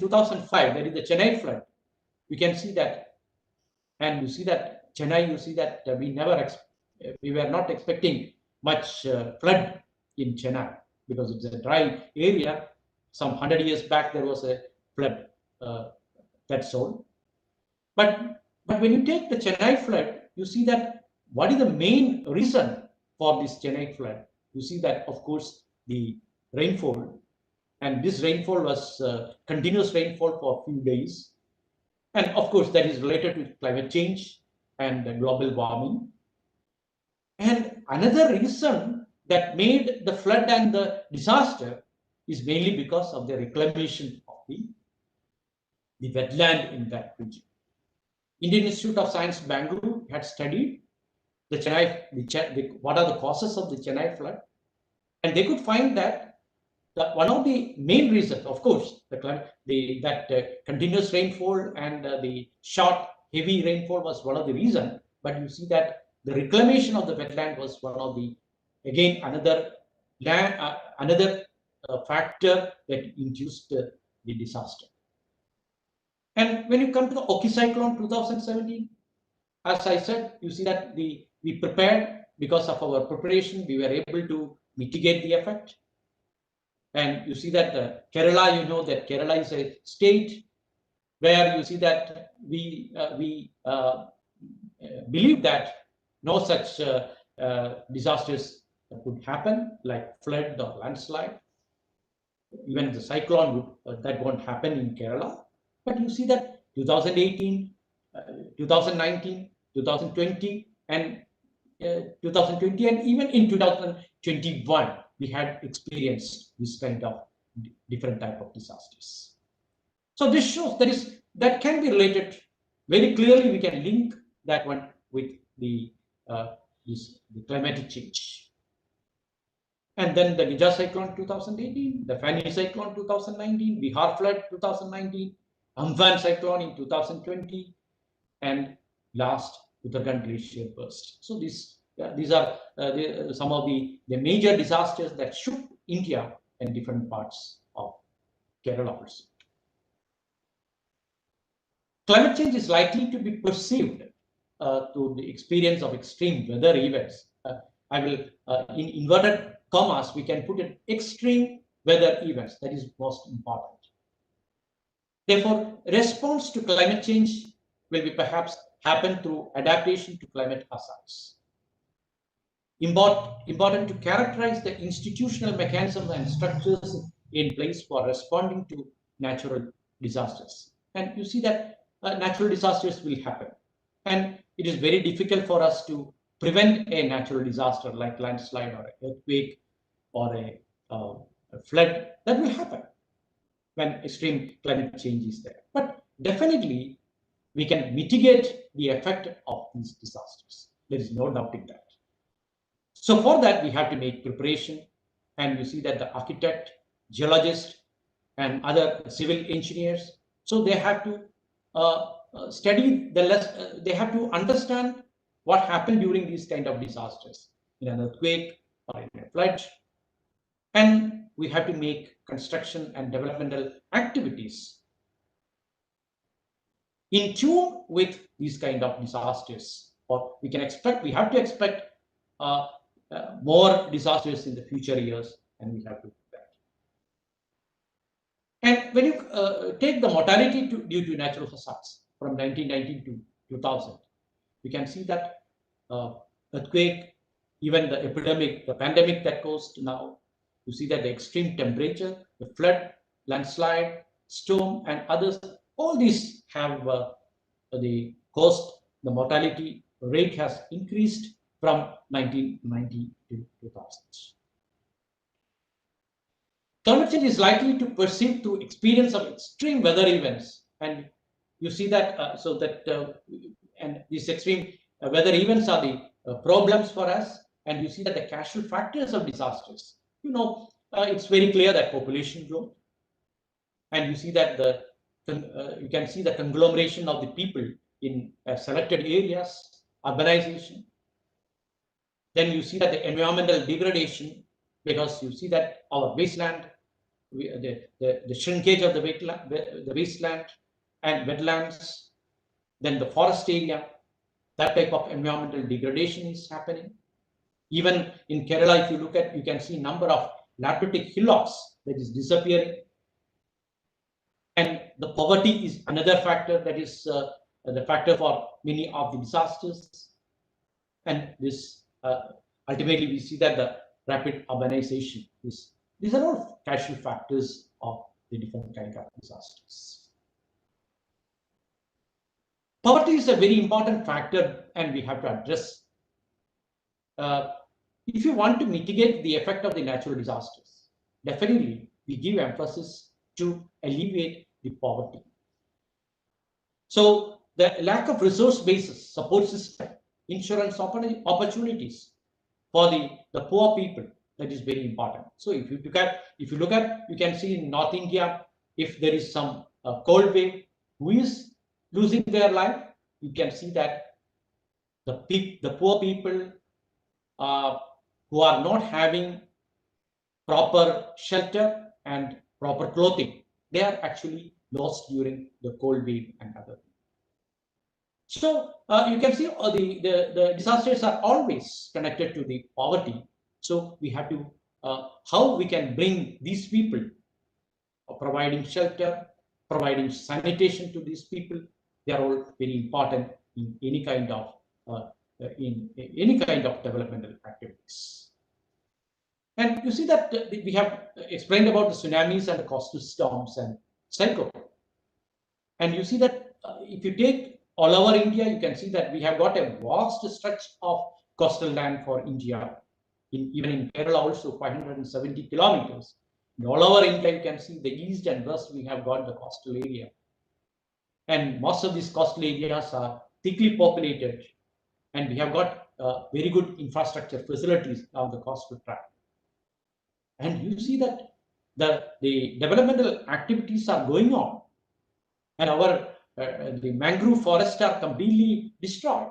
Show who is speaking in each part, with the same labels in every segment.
Speaker 1: 2005, that is the Chennai flood. You can see that, and you see that Chennai, you see that we were not expecting much flood in Chennai because it's a dry area. Some 100 years back, there was a flood, that's all. But when you take the Chennai flood, you see that what is the main reason for this Chennai flood? You see that, of course, the rainfall, and this rainfall was continuous rainfall for a few days. And of course, that is related to climate change and global warming. And another reason that made the flood and the disaster is mainly because of the reclamation of the wetland in that region. Indian Institute of Science, Bangalore, had studied the Chennai, what are the causes of the Chennai flood, and they could find that one of the main reasons, of course, continuous rainfall and the short, heavy rainfall was one of the reasons. But you see that the reclamation of the wetland was one of the, again, another factor that induced the disaster. And when you come to the Oki cyclone 2017, as I said, you see that we prepared. Because of our preparation, we were able to mitigate the effect. And you see that Kerala, you know that Kerala is a state where you see that we believe that no such disasters could happen, like flood or landslide. Even the cyclone that won't happen in Kerala. But you see that 2018, 2019, 2020, and 2020, and even in 2021, we had experienced this kind of different type of disasters. So this shows that can be related very clearly. We can link that one with the climatic change. And then the Nija cyclone 2018, the Fani cyclone 2019, Bihar flood 2019, Amphan cyclone in 2020, and last Uttarakhand glacier burst. So these are some of the major disasters that shook India and different parts of Kerala also. Climate change is likely to be perceived through the experience of extreme weather events. I will, in inverted commas, we can put it extreme weather events. That is most important. Therefore, response to climate change will be perhaps happen through adaptation to climate hazards. Important to characterize the institutional mechanisms and structures in place for responding to natural disasters. And you see that natural disasters will happen. And it is very difficult for us to prevent a natural disaster like landslide or an earthquake or a flood. That will happen when extreme climate change is there. But definitely, we can mitigate the effect of these disasters. There is no doubt in that. So for that, we have to make preparation. And you see that the architect, geologist, and other civil engineers, so they have to study they have to understand what happened during these kind of disasters, in an earthquake or in a flood. And we have to make construction and developmental activities in tune with these kind of disasters, or we have to expect more disasters in the future years, and we have to do that. And when you take the mortality due to natural hazards from 1990 to 2000, we can see that earthquake, even the epidemic, the pandemic that goes to now, you see that the extreme temperature, the flood, landslide, storm, and others, all these have the mortality rate has increased from 1990 to 2000. Climate change is likely to perceive through experience of extreme weather events, and you see that and these extreme weather events are the problems for us, and you see that the casual factors of disasters. It's very clear that population growth, and you see that you can see the conglomeration of the people in selected areas, urbanization. Then you see that the environmental degradation, because you see that our wasteland the shrinkage of the wasteland and wetlands, then the forest area, that type of environmental degradation is happening. Even in Kerala, if you look at, you can see number of lateritic hillocks that is disappearing. And the poverty is another factor that is the factor for many of the disasters. And this ultimately we see that the rapid urbanization is, these are all casual factors of the different kind of disasters. Poverty is a very important factor and we have to address. If you want to mitigate the effect of the natural disasters, definitely we give emphasis to alleviate the poverty. So the lack of resource basis, support system, insurance opportunities for the poor people, that is very important. So if you look at, you can see in North India, if there is some cold wave, who is losing their life, you can see that the poor people who are not having proper shelter and proper clothing, they are actually lost during the cold wave and other things. So you can see the disasters are always connected to the poverty. So we have to, how we can bring these people, providing shelter, providing sanitation to these people, they are all very important in any kind of developmental activities. And you see that we have explained about the tsunamis and the coastal storms and cyclones. And you see that if you take all over India, you can see that we have got a vast stretch of coastal land for India. Even in Kerala also 570 kilometers. And all over India, you can see the east and west, we have got the coastal area. And most of these coastal areas are thickly populated. And we have got very good infrastructure facilities on the coastal tract. And you see that the developmental activities are going on. And our the mangrove forests are completely destroyed.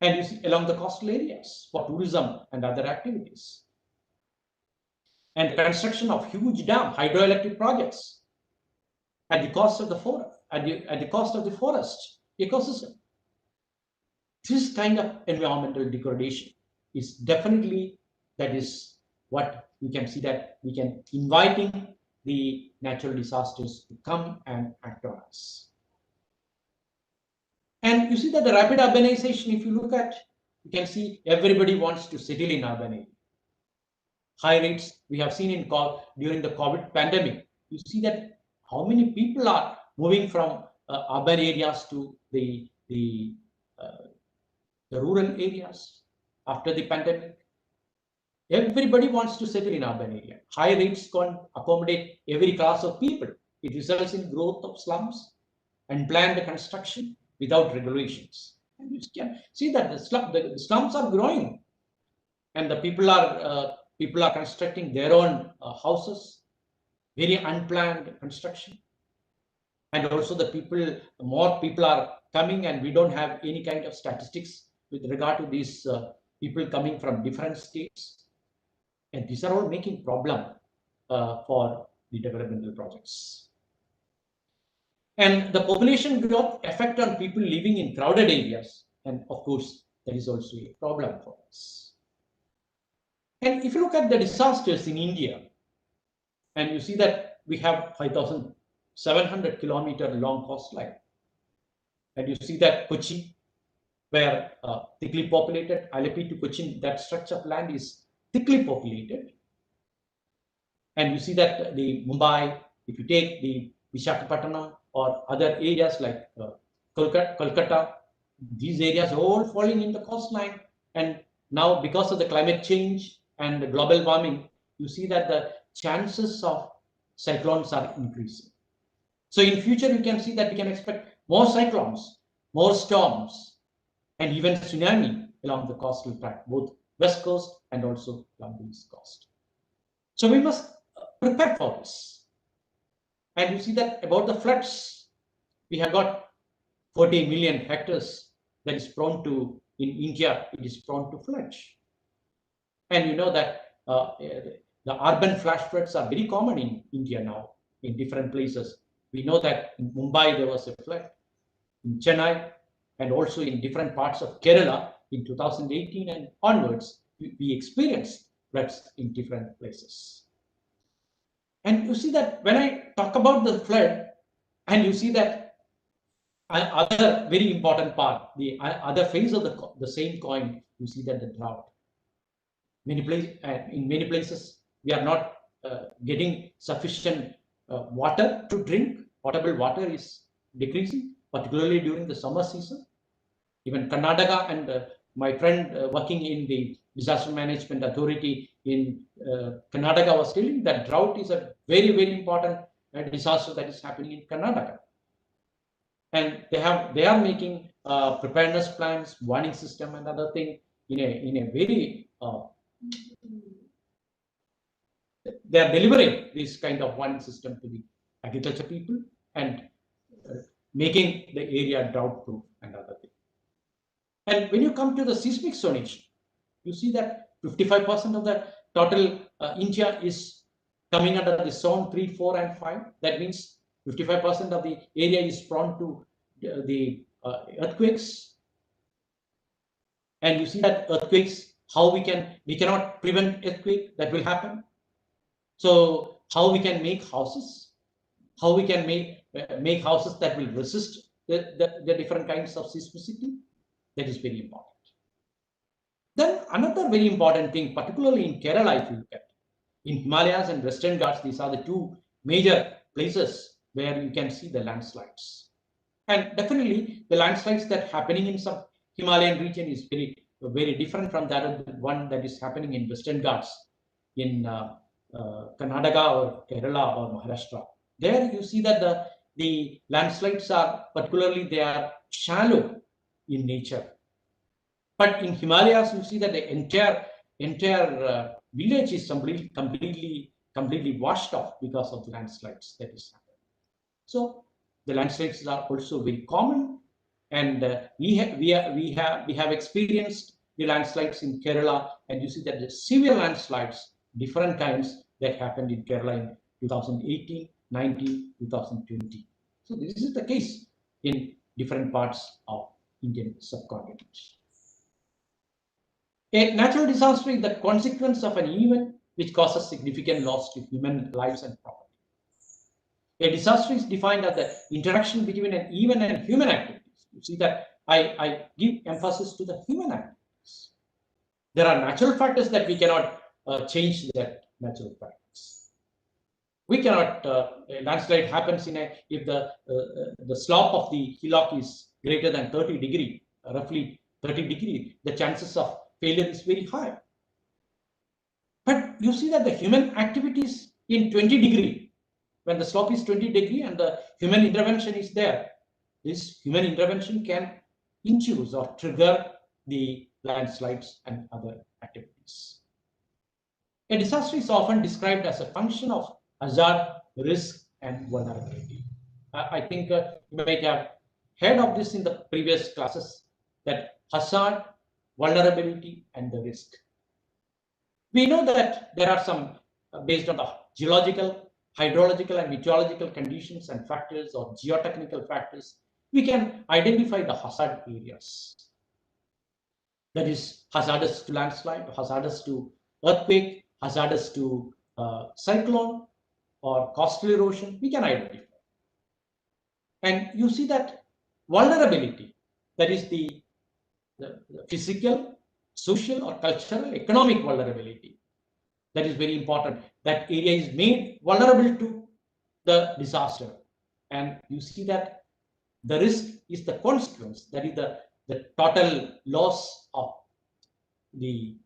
Speaker 1: And you see along the coastal areas for tourism and other activities. And the construction of huge dam hydroelectric projects at the cost of the forest, at the cost of the forest ecosystem. This kind of environmental degradation is definitely, that is what we can see, that we can inviting the natural disasters to come and act on us. And you see that the rapid urbanization, if you look at, you can see everybody wants to settle in urban area. High rates we have seen in during the COVID pandemic. You see that how many people are moving from urban areas to the rural areas after the pandemic. Everybody wants to settle in urban area. High rates can accommodate every class of people. It results in growth of slums and planned construction without regulations. And you can see that the slums are growing, and the people are constructing their own houses, very unplanned construction. And also more people are coming, and we don't have any kind of statistics with regard to these people coming from different states. And these are all making problem for the developmental projects. And the population growth effect on people living in crowded areas. And of course, that is also a problem for us. And if you look at the disasters in India, and you see that we have 5,700 kilometer long coastline. And you see that Kochi, where thickly populated, Alleppey to Cochin, that stretch of land is thickly populated. And you see that the Mumbai, if you take the Visakhapatnam or other areas like Kolkata, these areas are all falling in the coastline. And now because of the climate change and the global warming, you see that the chances of cyclones are increasing. So in future, you can see that we can expect more cyclones, more storms, and even tsunami along the coastal tract, both west coast and also along the east coast. So we must prepare for this. And you see that about the floods, we have got 40 million hectares that is prone to, in India, it is prone to floods. And you know that The urban flash floods are very common in India now, in different places. We know that in Mumbai there was a flood, in Chennai, and also in different parts of Kerala in 2018 and onwards, we experienced floods in different places. And you see that when I talk about the flood, and you see that other very important part, the other face of the same coin, you see that the drought. In many places, we are not getting sufficient water to drink. Potable water is decreasing, particularly during the summer season. Even Karnataka and my friend working in the disaster management authority in Karnataka was telling that drought is a very, very important disaster that is happening in Karnataka. And they are making preparedness plans, warning system, and other thing in a very they are delivering this kind of warning system to the agriculture people and making the area drought proof and other things. And when you come to the seismic zonation, you see that 55% of the total India is coming under the zone 3, 4, and 5. That means 55% of the area is prone to the earthquakes. And you see that earthquakes, how we cannot prevent earthquake that will happen. So how we can make houses, how we can make houses that will resist the different kinds of seismicity, that is very important. Then another very important thing, particularly in Kerala, if you look at in Himalayas and Western Ghats, these are the two major places where you can see the landslides. And definitely the landslides that happening in some Himalayan region is very different from that one that is happening in Western Ghats in Karnataka or Kerala or Maharashtra. There you see that the landslides are particularly they are shallow in nature. But in Himalayas, you see that the entire village is completely washed off because of the landslides that is happening. So the landslides are also very common, and we have experienced the landslides in Kerala, and you see that the severe landslides, different kinds that happened in Kerala in 2018, 19, 2020. So this is the case in different parts of Indian subcontinent. A natural disaster is the consequence of an event which causes significant loss to human lives and property. A disaster is defined as the interaction between an event and human activities. You see that I give emphasis to the human activities. There are natural factors that we cannot change that natural factors. We cannot, a landslide happens if the slope of the hillock is greater than 30 degree, roughly 30 degree, the chances of failure is very high. But you see that the human activities in 20 degree, when the slope is 20 degree and the human intervention is there, this human intervention can induce or trigger the landslides and other activities. A disaster is often described as a function of hazard, risk, and vulnerability. I think you might have heard of this in the previous classes, that hazard, vulnerability, and the risk. We know that there are some, based on the geological, hydrological, and meteorological conditions and factors or geotechnical factors, we can identify the hazard areas. That is hazardous to landslide, hazardous to earthquake, hazardous to cyclone or coastal erosion, we can identify. And you see that vulnerability, that is the physical, social, or cultural, economic vulnerability. That is very important. That area is made vulnerable to the disaster. And you see that the risk is the consequence, that is the total loss of the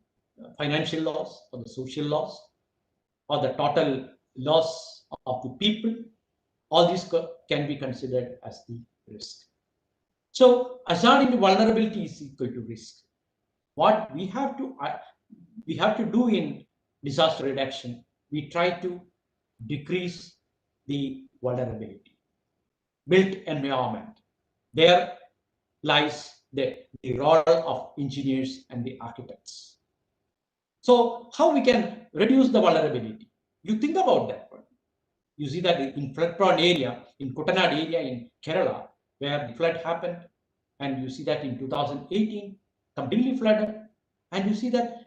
Speaker 1: financial loss or the social loss or the total loss of the people. All these can be considered as the risk. So hazard into vulnerability is equal to risk. What we have to do in disaster reduction, we try to decrease the vulnerability. Built environment. There lies the role of engineers and the architects. So how we can reduce the vulnerability? You think about that one. You see that in flood-prone area, in Kuttanad area in Kerala, where the flood happened, and you see that in 2018, completely flooded, and you see that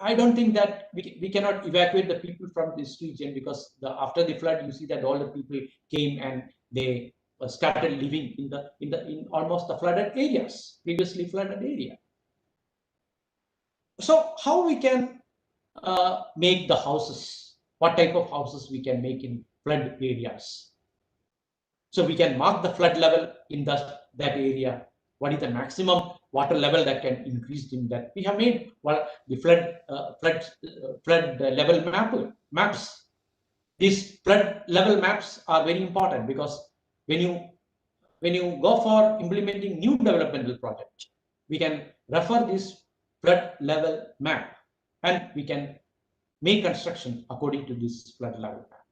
Speaker 1: I don't think that we cannot evacuate the people from this region, because after the flood, you see that all the people came and they started living in almost the flooded areas, previously flooded area. So how we can make the houses? What type of houses we can make in flood areas? So we can mark the flood level in that area. What is the maximum water level that can increase in that? We have made the flood level maps. These flood level maps are very important, because when you go for implementing new developmental project, we can refer this flood level map, and we can make construction according to this flood level map.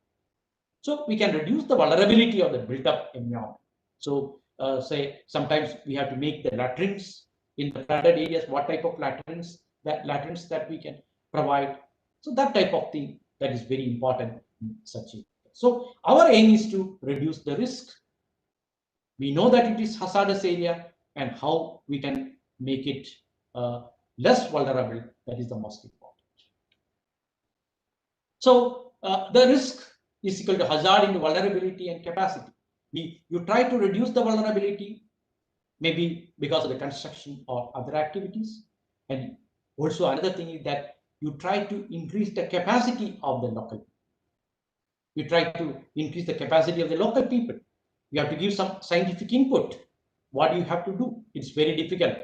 Speaker 1: So we can reduce the vulnerability of the built-up environment. So say sometimes we have to make the latrines in the flooded areas. What type of latrines that we can provide? So that type of thing, that is very important in such a. So our aim is to reduce the risk. We know that it is hazardous area, and how we can make it less vulnerable. That is the most important. So the risk is equal to hazard into vulnerability and capacity. You try to reduce the vulnerability, maybe because of the construction or other activities. And also another thing is that you try to increase the capacity of the local people. You try to increase the capacity of the local people. You have to give some scientific input. What do you have to do? It's very difficult.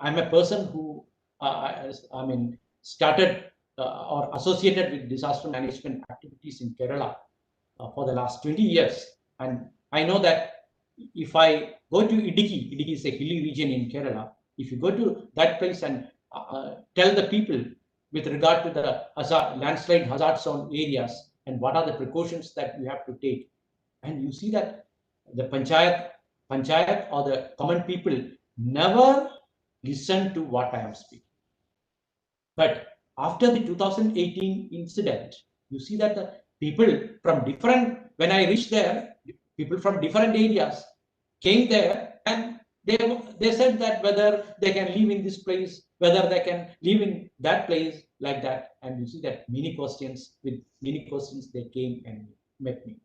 Speaker 1: I'm a person who, started or associated with disaster management activities in Kerala for the last 20 years. And I know that if I go to Idiki is a hilly region in Kerala. If you go to that place and tell the people with regard to the landslide hazard zone areas and what are the precautions that you have to take, and you see that the panchayat or the common people never listen to what I am speaking. But after the 2018 incident, you see that the people from different, when I reached there, people from different areas came there, and they said that whether they can live in this place, whether they can live in that place, like that. And you see that many questions they came and met me.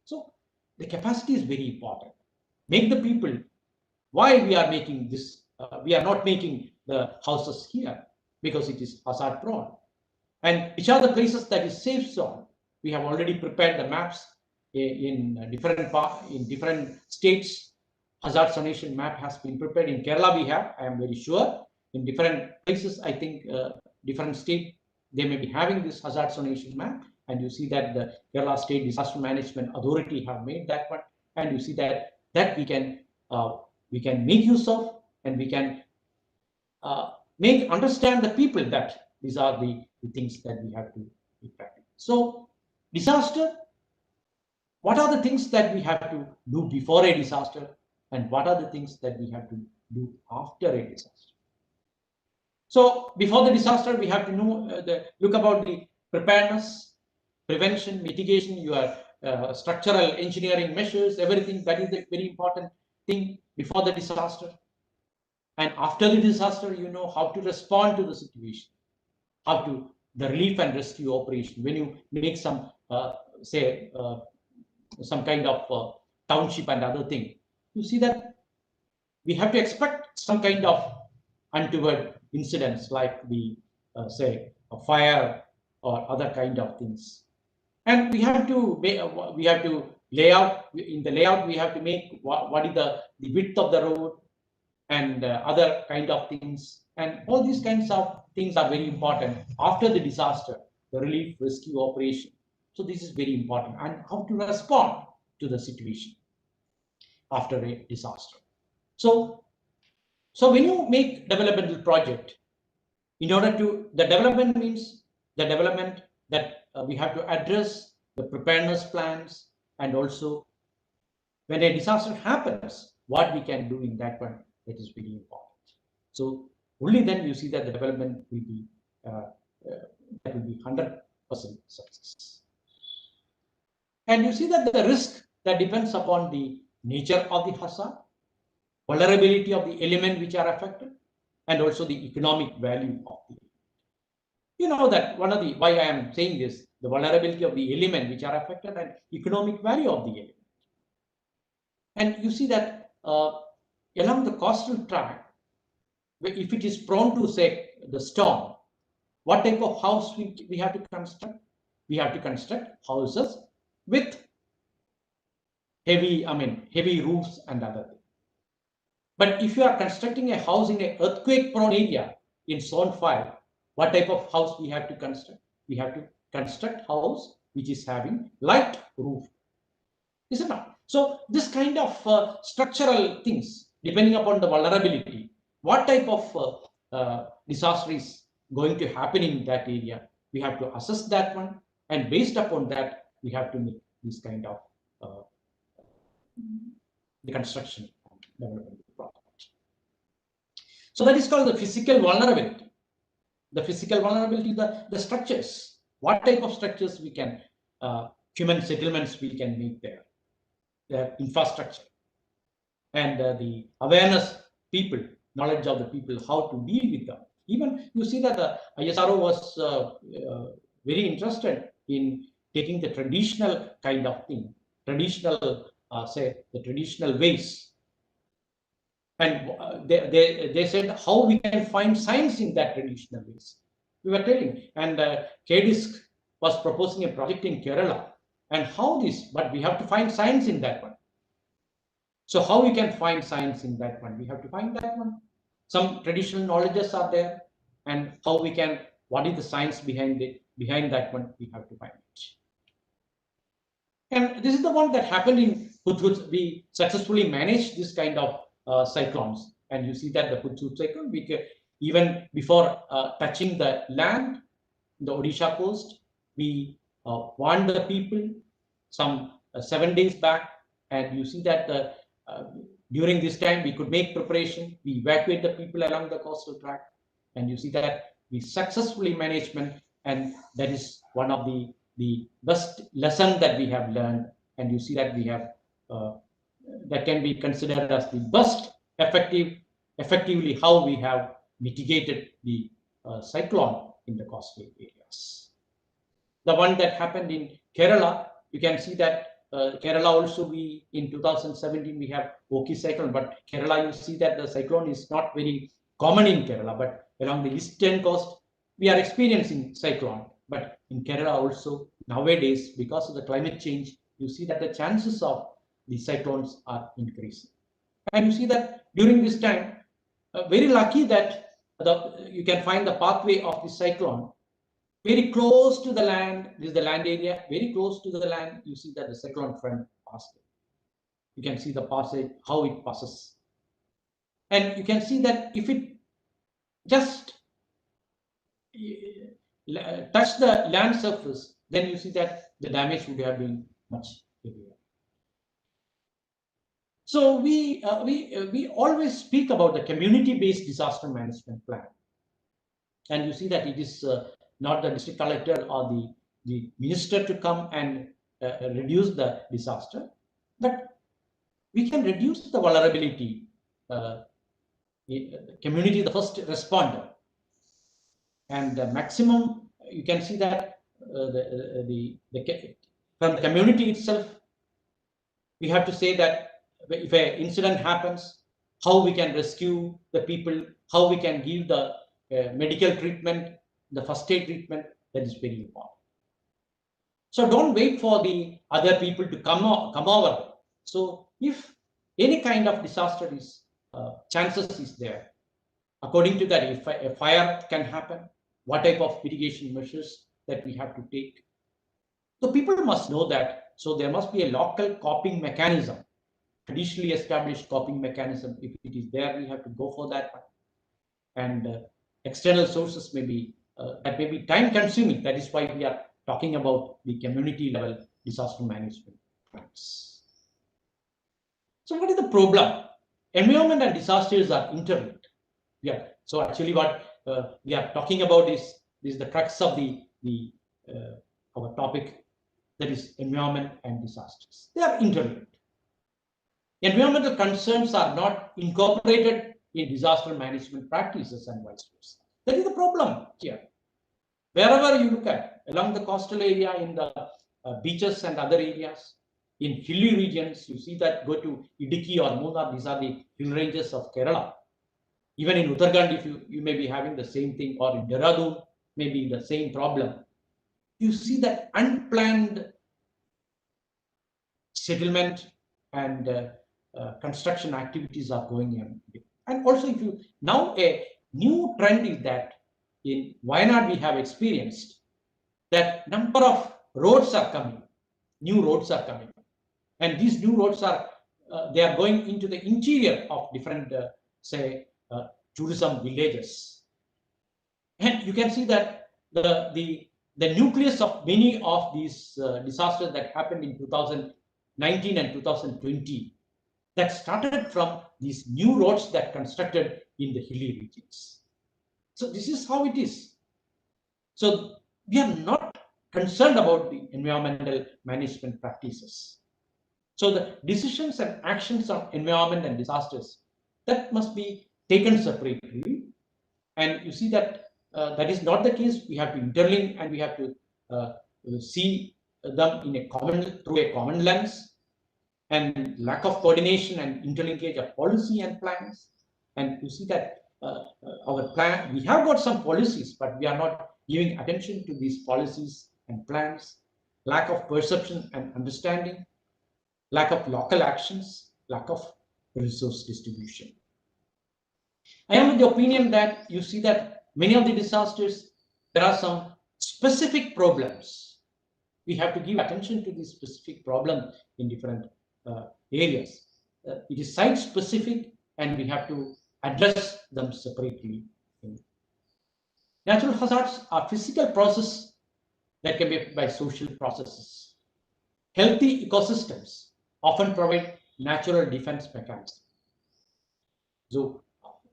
Speaker 1: So the capacity is very important. Make the people, why we are making this, we are not making the houses here, because it is hazard prone. And which are the places that is safe zone? We have already prepared the maps in different states. Hazard zonation map has been prepared. In Kerala we have, I am very sure. In different places, I think different state, they may be having this hazard zonation map. And you see that the Kerala State Disaster Management Authority have made that one. And you see that we can make use of, and we can understand the people that these are the things that we have to be practical. So disaster, what are the things that we have to do before a disaster, and what are the things that we have to do after a disaster? So before the disaster, we have to know look about the preparedness, prevention, mitigation, your structural engineering measures, everything. That is the very important thing before the disaster. And after the disaster, you know how to respond to the situation, how to the relief and rescue operation. When you make some some kind of township and other thing, you see that we have to expect some kind of untoward incidents, like the say a fire or other kind of things. And we have to lay out, in the layout we have to make what is the width of the road, and other kind of things. And all these kinds of things are very important after the disaster, the relief rescue operation. So this is very important, and how to respond to the situation after a disaster. So when you make developmental project, in order to, the development means the development that we have to address the preparedness plans, and also when a disaster happens, what we can do in that one, that is very important. So only then you see that the development will be that will be 100% success. And you see that the risk that depends upon the nature of the hazard, vulnerability of the element which are affected, and also the economic value of the element. You know that one of the, why I am saying this, the vulnerability of the element which are affected and economic value of the element. And you see that along the coastal tract, if it is prone to, say, the storm, what type of house we have to construct? We have to construct houses with heavy roofs and other things. But if you are constructing a house in an earthquake-prone area in zone 5, what type of house we have to construct? We have to construct house which is having light roof. Is it not? So this kind of structural things, depending upon the vulnerability, what type of disaster is going to happen in that area, we have to assess that one, and based upon that, we have to make this kind of the construction and development project. So that is called the physical vulnerability. The physical vulnerability, the structures. What type of structures we can, human settlements we can make there, the infrastructure, and the awareness people, knowledge of the people, how to deal with them. Even you see that the ISRO was very interested in taking the traditional kind of thing, traditional, say, the traditional ways. And they said how we can find science in that traditional ways. We were telling, and KDISC was proposing a project in Kerala, and how this, but we have to find science in that one. So how we can find science in that one? We have to find that one. Some traditional knowledges are there, and how we can, what is the science behind it, behind that one, we have to find it. And this is the one that happened in Kutttippuram. We successfully managed this kind of cyclones, and you see that the Kutttippuram cyclone, even before touching the land, the Odisha coast, we warned the people some 7 days back, and you see that during this time we could make preparation, we evacuate the people along the coastal tract, and you see that we successfully management, and that is one of the best lesson that we have learned, and you see that we have that can be considered as the best effectively how we have mitigated the cyclone in the coastal areas. The one that happened in Kerala, you can see that Kerala also, we in 2017 we have Oki cyclone, but Kerala, you see that the cyclone is not very common in Kerala, but along the eastern coast we are experiencing cyclone. But in Kerala also nowadays, because of the climate change, you see that the chances of the cyclones are increasing. And you see that during this time, very lucky that you can find the pathway of the cyclone very close to the land. This is the land area, very close to the land. You see that the cyclone front passed. You can see the passage, how it passes. And you can see that if it just touch the land surface, then you see that the damage would have been much heavier. So we always speak about the community-based disaster management plan, and you see that it is not the district collector or the minister to come and reduce the disaster, but we can reduce the vulnerability. Community, the first responder, and the maximum. You can see that from the community itself, we have to say that if an incident happens, how we can rescue the people, how we can give the medical treatment, the first aid treatment, that is very important. So don't wait for the other people to come over. So if any kind of disaster is, chances is there, according to that, if a fire can happen, what type of mitigation measures that we have to take. So people must know that. So there must be a local coping mechanism, traditionally established coping mechanism. If it is there, we have to go for that one. And external sources may be that may be time consuming. That is why we are talking about the community level disaster management plans. So what is the problem? Environment and disasters are interlinked. Yeah. So actually what we are talking about is this is the crux of our topic, that is environment and disasters. They are interlinked. Environmental concerns are not incorporated in disaster management practices and vice versa. That is the problem here. Wherever you look at, along the coastal area, in the beaches and other areas, in hilly regions, you see that go to Idukki or Munnar, these are the hill ranges of Kerala. Even in Uttarakhand, if you may be having the same thing, or in Dehradun, maybe the same problem. You see that unplanned settlement and construction activities are going on. And also, if you now, a new trend is that in Wayanad we have experienced that number of roads are coming, new roads are coming, and these new roads are they are going into the interior of different tourism villages, and you can see that the nucleus of many of these disasters that happened in 2019 and 2020, that started from these new roads that constructed in the hilly regions. So this is how it is. So we are not concerned about the environmental management practices. So the decisions and actions on environment and disasters, that must be taken separately. And you see that that is not the case. We have to interlink, and we have to see them in a through a common lens. And lack of coordination and interlinkage of policy and plans. And you see that our plan, we have got some policies, but we are not giving attention to these policies and plans. Lack of perception and understanding, lack of local actions, lack of resource distribution. I am of the opinion that you see that many of the disasters, there are some specific problems. We have to give attention to these specific problems in different areas. It is site specific, and we have to address them separately. Natural hazards are physical processes that can be by social processes. Healthy ecosystems often provide natural defense mechanisms. So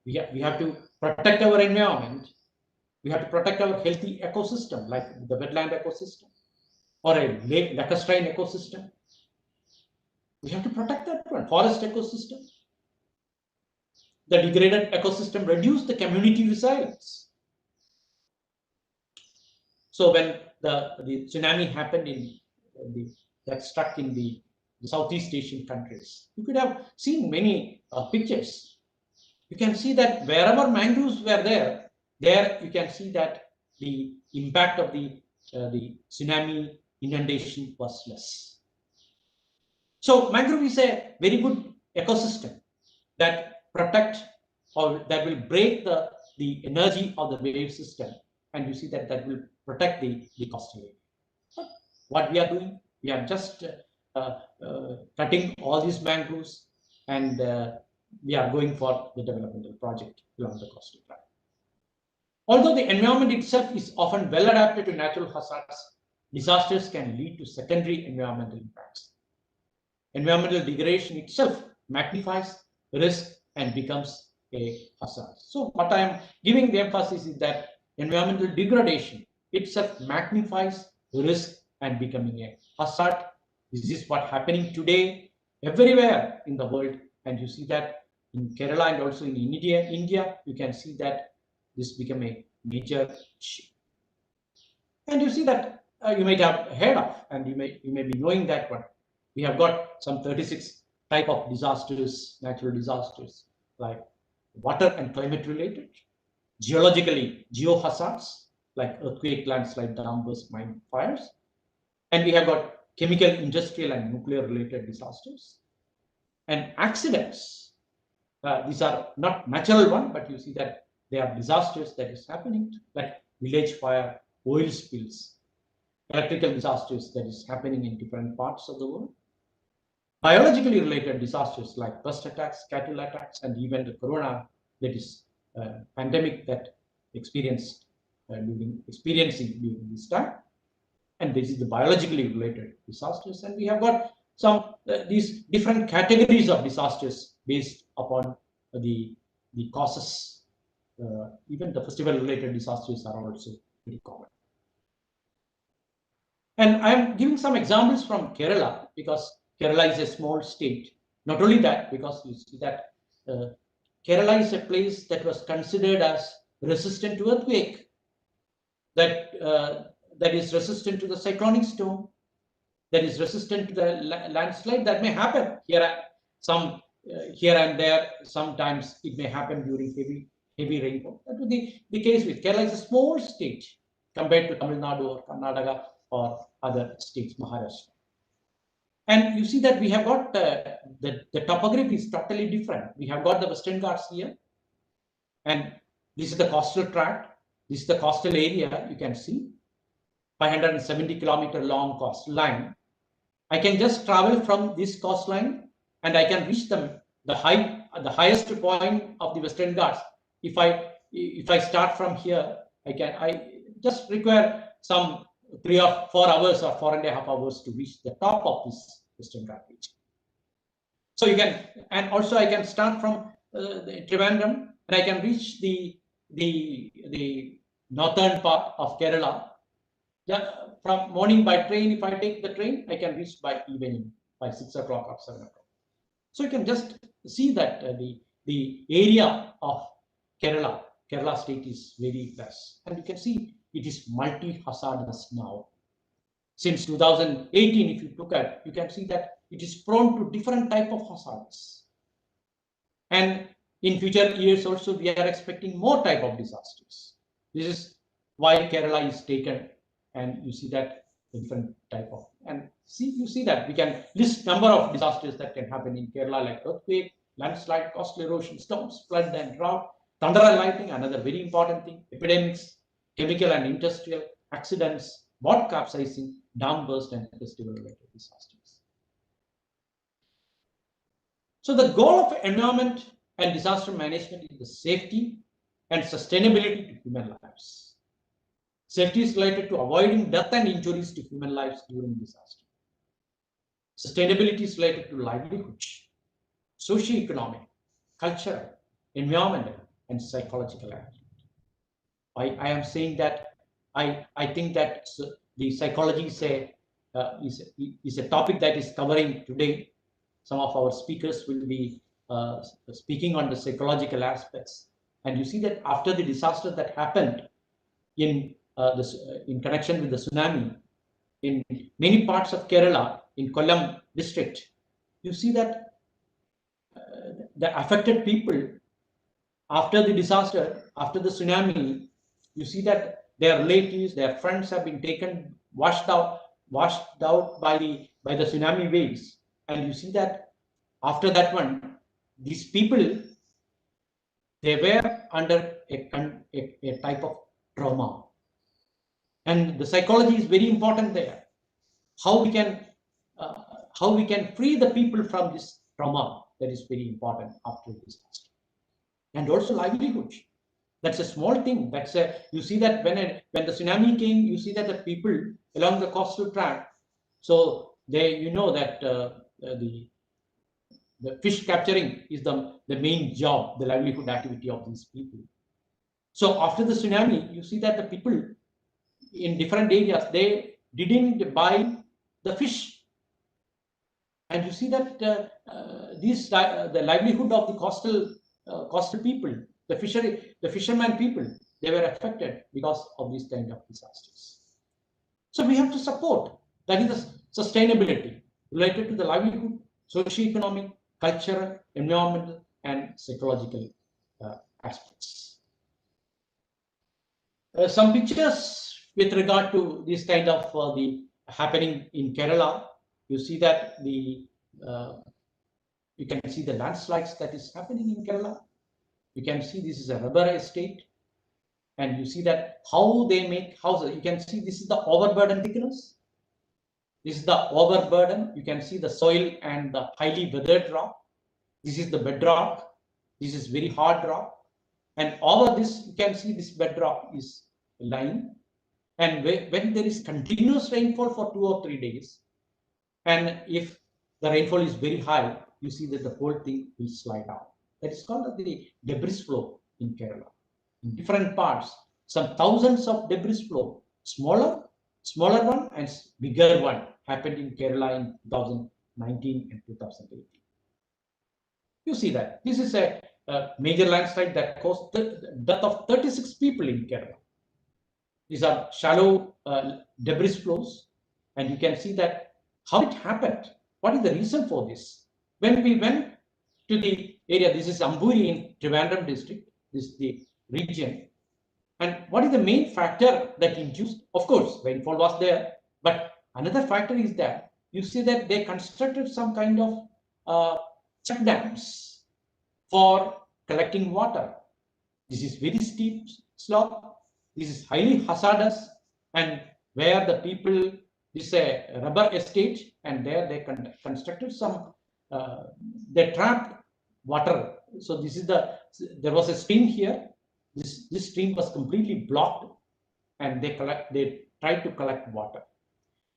Speaker 1: we have to protect our environment. We have to protect our healthy ecosystem, like the wetland ecosystem or a lacustrine ecosystem. We have to protect that one. Forest ecosystem. The degraded ecosystem reduce the community resilience. So when the tsunami happened that struck in the Southeast Asian countries, you could have seen many pictures. You can see that wherever mangroves were there you can see that the impact of the tsunami inundation was less. So mangrove is a very good ecosystem that protect, or that will break the energy of the wave system, and you see that will protect the coastal area. But what we are doing, we are just cutting all these mangroves, and we are going for the developmental project along the coastal line. Although the environment itself is often well adapted to natural hazards, disasters can lead to secondary environmental impacts. Environmental degradation itself magnifies risk and becomes a hazard. So what I am giving the emphasis is that environmental degradation itself magnifies risk and becoming a hazard. This is what happening today everywhere in the world, and you see that in Kerala and also in India, you can see that this become a major issue. And you see that you might have heard of, and you may be knowing that one. We have got some 36 type of disasters, natural disasters, like water and climate related, geologically geohazards like earthquake, landslide, downburst, mine fires, and we have got chemical, industrial, and nuclear related disasters, and accidents. These are not natural one, but you see that they are disasters that is happening, like village fire, oil spills, electrical disasters that is happening in different parts of the world. Biologically related disasters like pest attacks, cattle attacks, and even the corona, that is pandemic that experiencing during this time. And this is the biologically related disasters. And we have got some these different categories of disasters based upon the causes. Even the festival related disasters are also very common. And I'm giving some examples from Kerala because Kerala is a small state. Not only that, because you see that Kerala is a place that was considered as resistant to earthquake, that is resistant to the cyclonic storm, that is resistant to the landslide that may happen here and there. Sometimes it may happen during heavy rainfall. That would be the case with Kerala. Is a small state compared to Tamil Nadu or Karnataka or other states, Maharashtra. And you see that we have got the topography is totally different. We have got the Western Ghats here, and this is the coastal tract. This is the coastal area. You can see 570-kilometer long coastal line. I can just travel from this coastline and I can reach the highest point of the Western Ghats. If I start from here, I just require some 3 or 4 hours or 4.5 hours to reach the top of this Western Ghats region. So you can, and also I can start from the Trivandrum and I can reach the northern part of Kerala. From morning by train, if I take the train, I can reach by evening by 6 o'clock or 7 o'clock. So you can just see that the area of Kerala state is very vast, and you can see it is multi-hazardous now. Since 2018, if you look at, you can see that it is prone to different type of hazards. And in future years also, we are expecting more type of disasters. This is why Kerala is taken. And you see that different type of, and you see that we can list number of disasters that can happen in Kerala, like earthquake, landslide, coastal erosion, storms, flood and drought, thunder and lightning, another very important thing, epidemics, chemical and industrial accidents, boat capsizing, dam burst and festival related disasters. So the goal of environment and disaster management is the safety and sustainability to human lives. Safety is related to avoiding death and injuries to human lives during disaster. Sustainability is related to livelihoods, socio-economic, cultural, environmental, and psychological activity. I am saying that I think that the psychology is a topic that is covering today. Some of our speakers will be speaking on the psychological aspects. And you see that after the disaster that happened in connection with the tsunami in many parts of Kerala, in Kollam district, you see that the affected people after the disaster, after the tsunami, you see that their relatives, their friends have been taken, washed out by the tsunami waves. And you see that after that one, these people, they were under a type of trauma. And the psychology is very important there. How we can free the people from this trauma, that is very important after disaster. And also livelihood. That's a small thing. You see that when the tsunami came, you see that the people along the coastal tract, so that the fish capturing is the main job, the livelihood activity of these people. So after the tsunami, you see that the people in different areas, they didn't buy the fish. And you see that the livelihood of the coastal people, the fishermen people, they were affected because of these kind of disasters. So we have to support, that is the sustainability related to the livelihood, socio-economic, cultural, environmental, and psychological aspects. Some pictures with regard to this kind of the happening in Kerala. You see that you can see the landslides that is happening in Kerala. You can see this is a rubber estate, and you see that how they make houses. You can see this is the overburden thickness. This is the overburden. You can see the soil and the highly weathered rock. This is the bedrock. This is very hard rock, and over this you can see this bedrock is lying. And when there is continuous rainfall for 2 or 3 days, and if the rainfall is very high, you see that the whole thing will slide down. That is called the debris flow in Kerala. In different parts, some thousands of debris flow, smaller one and bigger one happened in Kerala in 2019 and 2018. You see that this is a major landslide that caused the death of 36 people in Kerala. These are shallow debris flows, and you can see that how it happened. What is the reason for this? When we went to the area, this is Amburi in Trivandrum district, this is the region. And what is the main factor that induced? Of course, rainfall was there, but another factor is that you see that they constructed some kind of check dams for collecting water. This is very steep slope. This is highly hazardous, and where the people, this is a rubber estate, and there they constructed some, they trapped water. So this is there was a stream here. This stream was completely blocked, and they tried to collect water.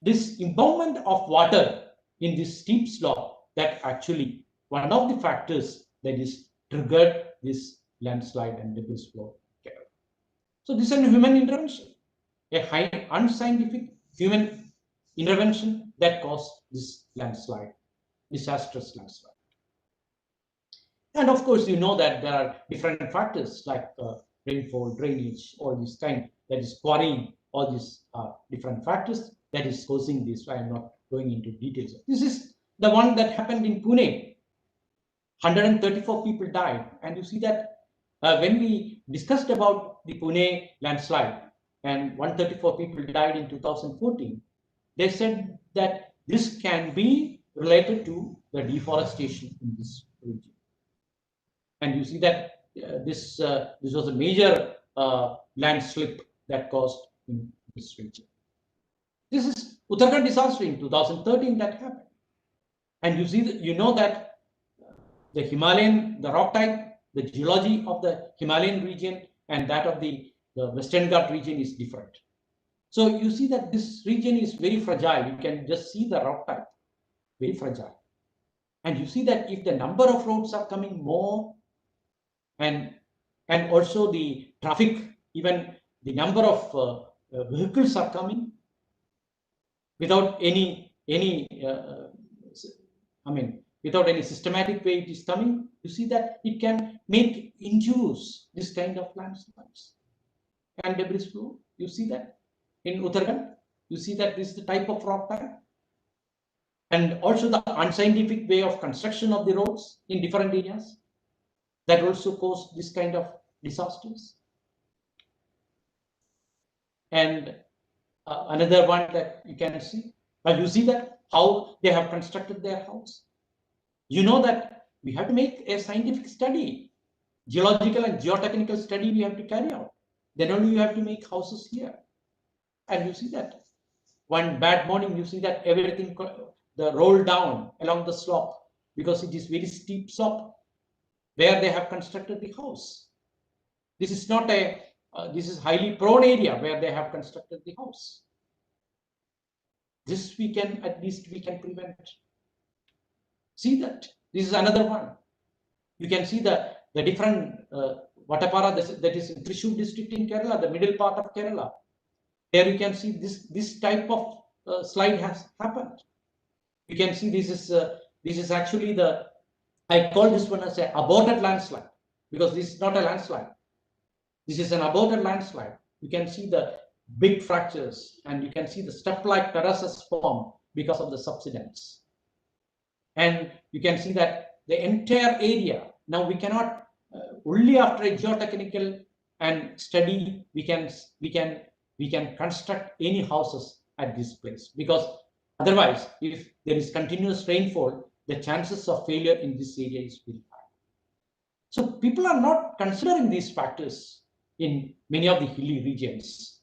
Speaker 1: This impoundment of water in this steep slope, that actually one of the factors that is triggered this landslide and debris flow. So this is a human intervention, a high unscientific human intervention that caused this landslide, disastrous landslide. And of course, you know that there are different factors like rainfall, drainage, all this kind, that is quarrying, all these different factors that is causing this. I am not going into details. This is the one that happened in Pune. 134 people died. And you see that when we discussed about the Pune landslide and 134 people died in 2014, they said that this can be related to the deforestation in this region. And you see that this was a major landslip that caused in this region. This is Uttarakhand disaster in 2013 that happened. And you see that, you know that the Himalayan, the rock type, the geology of the Himalayan region and that of the Western Ghat region is different. So you see that this region is very fragile. You can just see the rock type, very fragile. And you see that if the number of roads are coming more, and also the traffic, even the number of vehicles are coming without without any systematic way it is coming, you see that it can induce this kind of landslides and debris flow. You see that in Uttarakhand, you see that this is the type of rock type, and also the unscientific way of construction of the roads in different areas that also cause this kind of disasters. And another one that you can see, but you see that how they have constructed their house. You know that we have to make a scientific study, geological and geotechnical study we have to carry out. Then only you have to make houses here. And you see that one bad morning, you see that everything roll down along the slope because it is very steep slope where they have constructed the house. This is not this is highly prone area where they have constructed the house. This at least we can prevent. See that this is another one. You can see the different Vattapara, that is in Thrissur district in Kerala, the middle part of Kerala. There you can see this type of slide has happened. You can see this is actually I call this one as an aborted landslide because this is not a landslide. This is an aborted landslide. You can see the big fractures and you can see the step-like terraces form because of the subsidence. And you can see that the entire area, now we cannot, only after a geotechnical and study, we can construct any houses at this place, because otherwise, if there is continuous rainfall, the chances of failure in this area is very high. So people are not considering these factors in many of the hilly regions.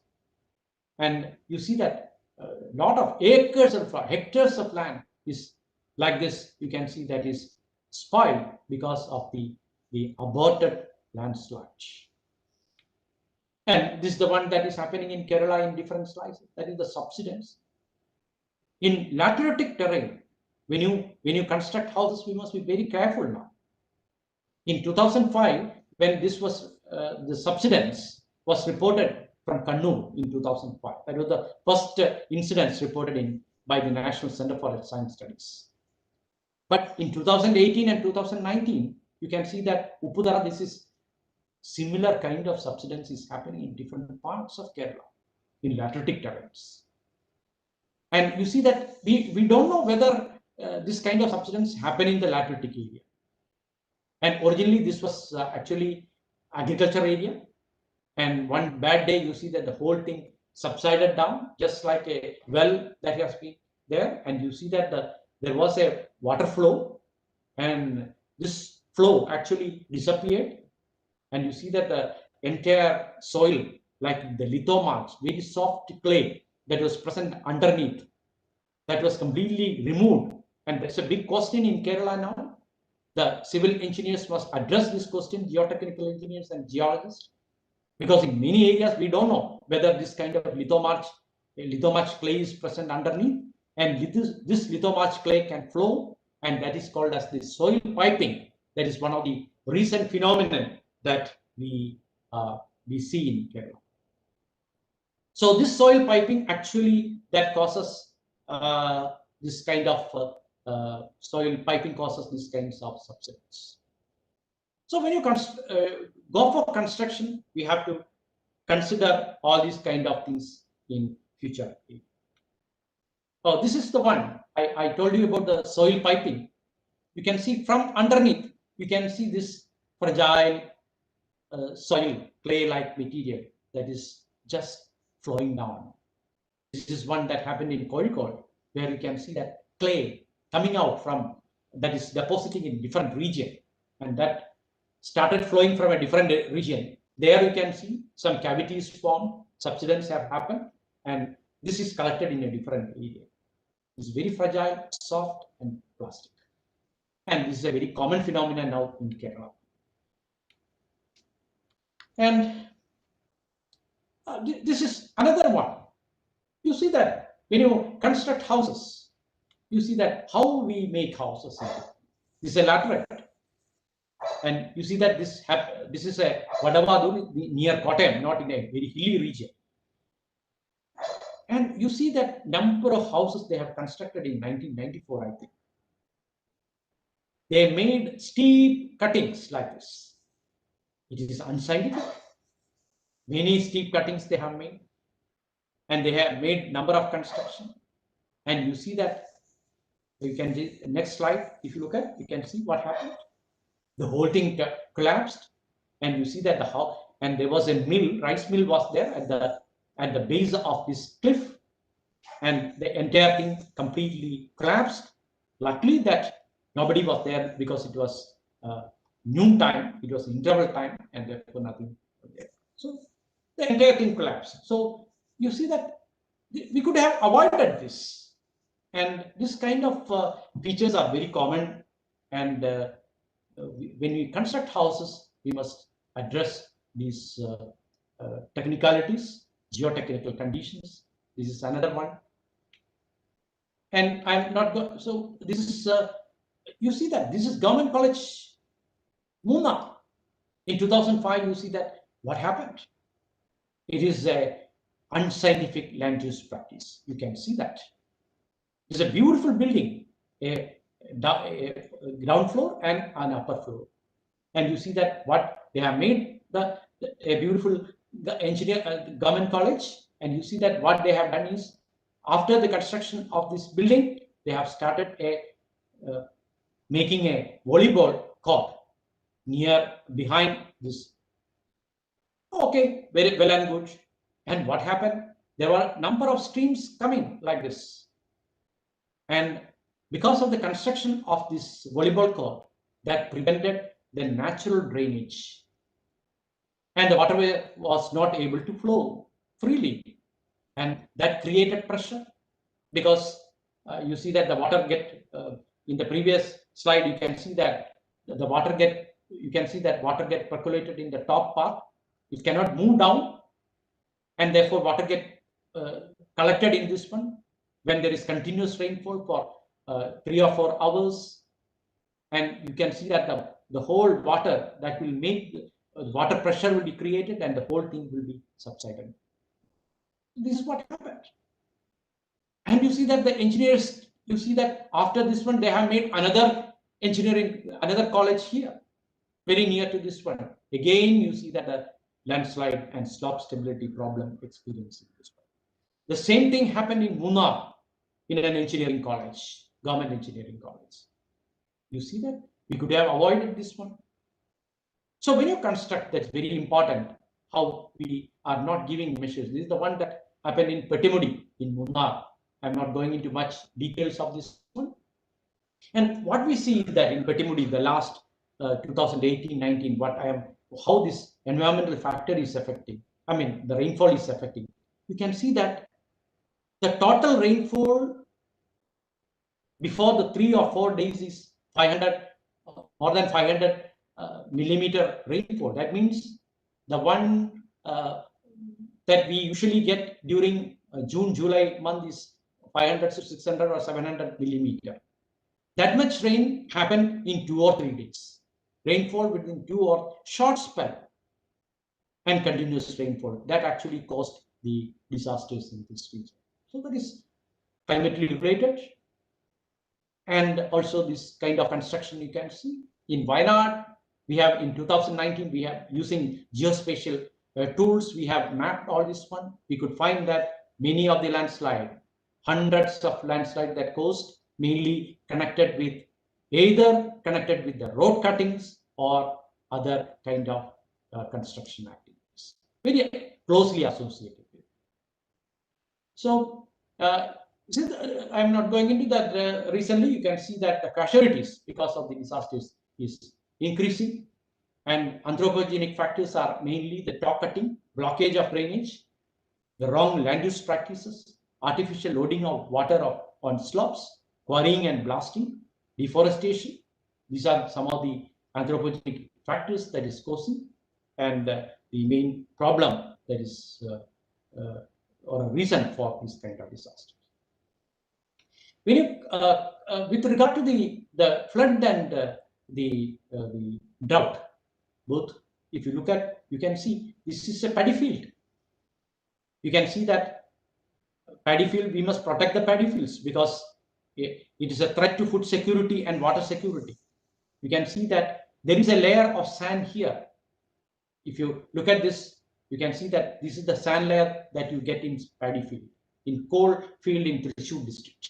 Speaker 1: And you see that a lot of acres of hectares of land is like this. You can see that is spoiled because of the aborted landslide. And this is the one that is happening in Kerala in different slices. That is the subsidence. In lateritic terrain, when you construct houses, we must be very careful now. In 2005, when this was the subsidence, was reported from Kannur in 2005. That was the first incidents reported by the National Center for Science Studies. But in 2018 and 2019, you can see that Uppudara, this is similar kind of subsidence is happening in different parts of Kerala in lateritic terrains. And you see that we don't know whether this kind of subsidence happen in the lateritic area. And originally this was actually agriculture area. And one bad day, you see that the whole thing subsided down, just like a well that has been there. And you see that there was a water flow, and this flow actually disappeared. And you see that the entire soil, like the lithomarks, very soft clay that was present underneath, that was completely removed. And that's a big question in Kerala now. The civil engineers must address this question, geotechnical engineers and geologists. Because in many areas, we don't know whether this kind of lithomarch clay is present underneath, and this lithomarch clay can flow, and that is called as the soil piping. That is one of the recent phenomenon that we see in Kerala. So this soil piping actually that causes this kind of soil piping causes these kinds of subsidence. So when you go for construction, we have to consider all these kind of things in future. Oh, this is the one I told you about the soil piping. You can see from underneath, you can see this fragile soil, clay-like material that is just flowing down. This is one that happened in Kozhikode, where you can see that clay coming out from that is depositing in different region, and that started flowing from a different region. There you can see some cavities formed, subsidence have happened, and this is collected in a different area. It's very fragile, soft, and plastic. And this is a very common phenomenon now in Kerala. And this is another one. You see that when you construct houses, you see that how we make houses. This is a laterite. And you see that this is a Vadavadu near Kottayam, not in a very hilly region. And you see that number of houses they have constructed in 1994, I think. They made steep cuttings like this. It is unscientific. Many steep cuttings they have made. And they have made number of construction. And you see that, you can, next slide, if you look at, you can see what happened. The whole thing collapsed, and you see that the house, and there was a mill, rice mill was there at the base of this cliff, and the entire thing completely collapsed. Luckily that nobody was there because it was noon time, it was interval time, and therefore nothing was there. So the entire thing collapsed. So you see that we could have avoided this, and this kind of features are very common, and when we construct houses, we must address these technicalities, geotechnical conditions. This is another one. And I'm not going, so this is, you see that this is Government College, Muna. In 2005, you see that what happened? It is a unscientific land use practice. You can see that. It's a beautiful building, a ground floor and an upper floor, and you see that what they have made a beautiful government college, and you see that what they have done is after the construction of this building, they have started making a volleyball court behind this. Okay, very well and good. And what happened? There were a number of streams coming like this, and because of the construction of this volleyball court, that prevented the natural drainage, and the waterway was not able to flow freely, and that created pressure, because you see that the water get in the previous slide, you can see that the water get percolated in the top part. It cannot move down, and therefore water get collected in this one when there is continuous rainfall for 3 or 4 hours, and you can see that the whole water that will make water pressure will be created and the whole thing will be subsided. This is what happened. And you see that the engineers, you see that after this one, they have made another another college here, very near to this one. Again, you see that the landslide and slope stability problem experienced in this one. The same thing happened in Munnar, in an engineering college, government engineering college. You see that we could have avoided this one. So when you construct, that's very important, how we are not giving measures. This is the one that happened in Pettimudi in Munnar. I'm not going into much details of this one. And what we see is that in Pettimudi, the last 2018-19, how this environmental factor is affecting. I mean, the rainfall is affecting. You can see that the total rainfall before the 3 or 4 days is 500, more than 500 millimeter rainfall. That means the one that we usually get during June, July month is 500 to 600 or 700 millimeter. That much rain happened in 2 or 3 days. Rainfall within 2 or short spell and continuous rainfall that actually caused the disasters in this region. So that is climately related. And also this kind of construction you can see in Wayanad. We have in 2019, we have using geospatial tools, we have mapped all this one. We could find that many of the landslide, hundreds of landslide that caused, mainly connected with either connected with the road cuttings or other kind of construction activities, very closely associated with. So I'm not going into that. Recently, you can see that the casualties because of the disasters is increasing, and anthropogenic factors are mainly the top cutting, blockage of drainage, the wrong land use practices, artificial loading of water on slopes, quarrying and blasting, deforestation. These are some of the anthropogenic factors that is causing, and the main problem that is or a reason for this kind of disaster. When you, with regard to the flood and the drought, both, if you look at, you can see this is a paddy field. You can see that paddy field, we must protect the paddy fields because it is a threat to food security and water security. You can see that there is a layer of sand here. If you look at this, you can see that this is the sand layer that you get in paddy field, in coal field in Thrissur district.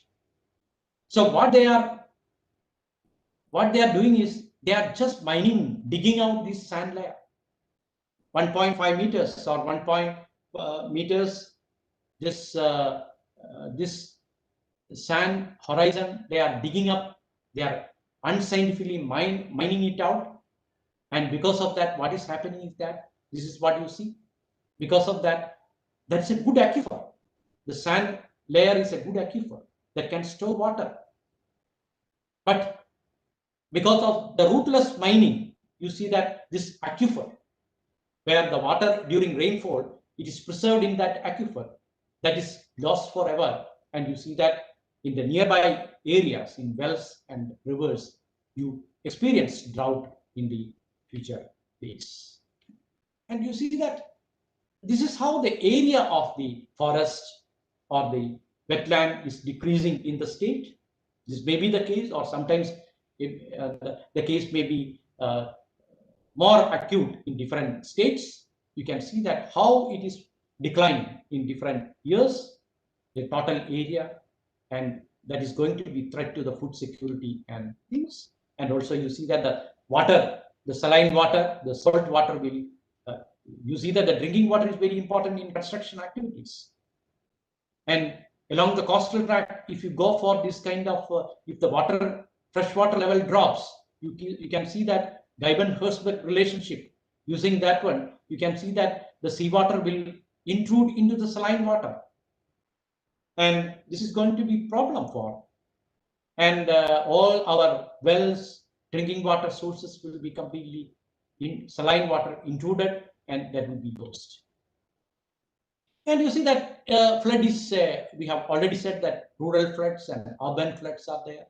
Speaker 1: So what they are doing is they are just mining, digging out this sand layer, 1.5 meters or 1 meters. This sand horizon they are digging up. They are unscientifically mining it out, and because of that, what is happening is that this is what you see. Because of that, that's a good aquifer. The sand layer is a good aquifer that can store water. But because of the rootless mining, you see that this aquifer, where the water during rainfall, it is preserved in that aquifer, that is lost forever. And you see that in the nearby areas, in wells and rivers, you experience drought in the future days. And you see that this is how the area of the forest or the wetland is decreasing in the state. This may be the case, or sometimes the case may be more acute in different states. You can see that how it is declining in different years, the total area, and that is going to be threat to the food security and things. And also you see that the water, the saline water, the salt water will, you see that the drinking water is very important in construction activities. And along the coastal tract, if you go for this kind of, if the fresh water level drops, you can see that Geiben-Herzberg relationship. Using that one, you can see that the seawater will intrude into the saline water. And this is going to be a problem for. And all our wells, drinking water sources will be completely in saline water intruded, and that will be lost. And you see that flood is, we have already said that rural floods and urban floods are there.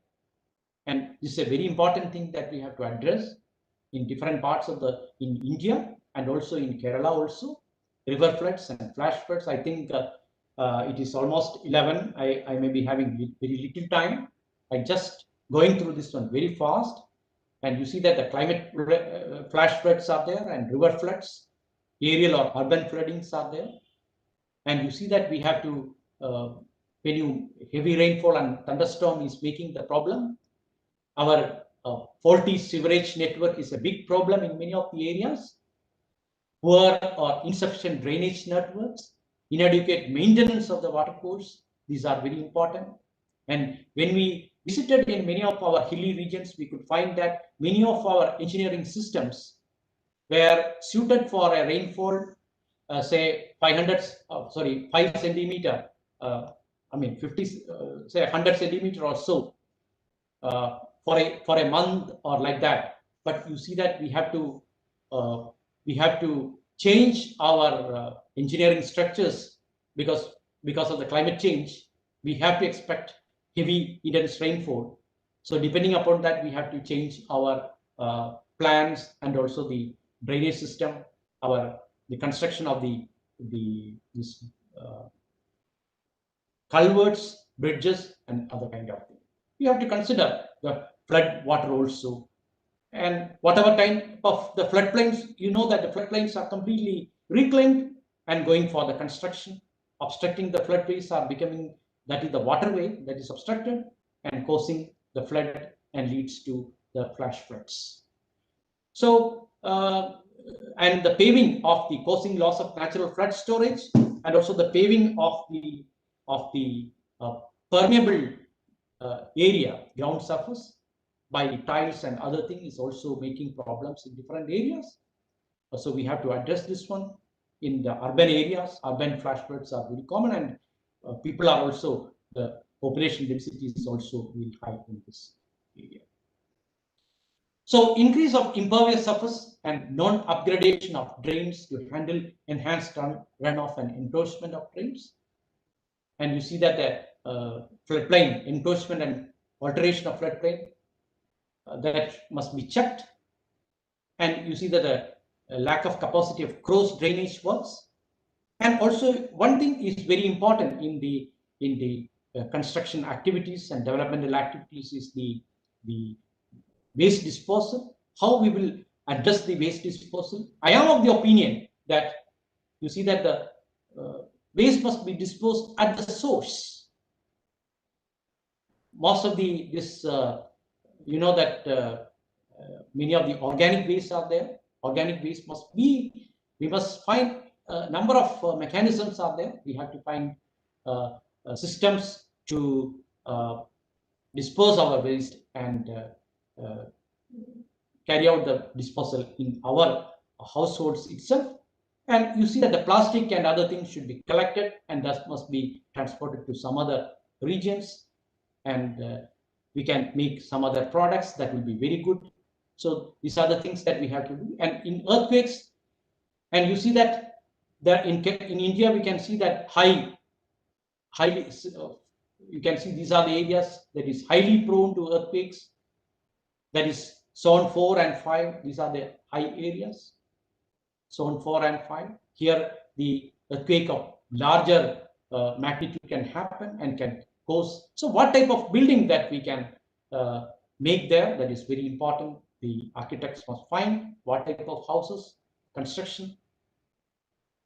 Speaker 1: And this is a very important thing that we have to address. in different parts of in India and also in Kerala also, river floods and flash floods. I think it is almost 11. I may be having very little time. I just going through this one very fast, and you see that the climate flash floods are there and river floods, aerial or urban floodings are there, and you see that we have to when heavy rainfall and thunderstorm is making the problem. Our faulty sewerage network is a big problem in many of the areas. Poor or insufficient drainage networks, inadequate maintenance of the watercourse, these are very important. And when we visited in many of our hilly regions, we could find that many of our engineering systems were suited for a rainfall, say 5 centimeter, 50, say 100 centimeter or so for a month or like that. But you see that we have to change our engineering structures because of the climate change. We have to expect heavy intense rainfall. So depending upon that, we have to change our plans and also the drainage system, the construction of this culverts, bridges, and other kind of thing. We have to consider the flood water also. And whatever kind of the floodplains, you know that the floodplains are completely reclaimed and going for the construction. Obstructing the floodways are becoming, that is the waterway that is obstructed and causing the flood and leads to the flash floods. So, and the paving of the causing loss of natural flood storage, and also the paving of the permeable area, ground surface, by tiles and other things is also making problems in different areas. So we have to address this one. In the urban areas, urban flash floods are very common, and people are also, the population density is also very high in this area. So increase of impervious surface and non-upgradation of drains to handle enhanced runoff and encroachment of drains. And you see that the floodplain encroachment and alteration of floodplain, that must be checked. And you see that the lack of capacity of cross drainage works. And also one thing is very important in the construction activities and developmental activities is the waste disposal. How we will address the waste disposal? I am of the opinion that you see that the waste must be disposed at the source. Most of you know that many of the organic waste are there. Organic waste we must find a number of mechanisms are there. We have to find systems to dispose our waste and carry out the disposal in our households itself. And you see that the plastic and other things should be collected and thus must be transported to some other regions, and we can make some other products that will be very good. So these are the things that we have to do. And in earthquakes, and you see that in India, we can see that highly, you can see these are the areas that is highly prone to earthquakes. That is zone 4 and 5. These are the high areas, zone 4 and 5. Here, the earthquake of larger magnitude can happen and can cause. So what type of building that we can make there, that is very important. The architects must find what type of houses, construction.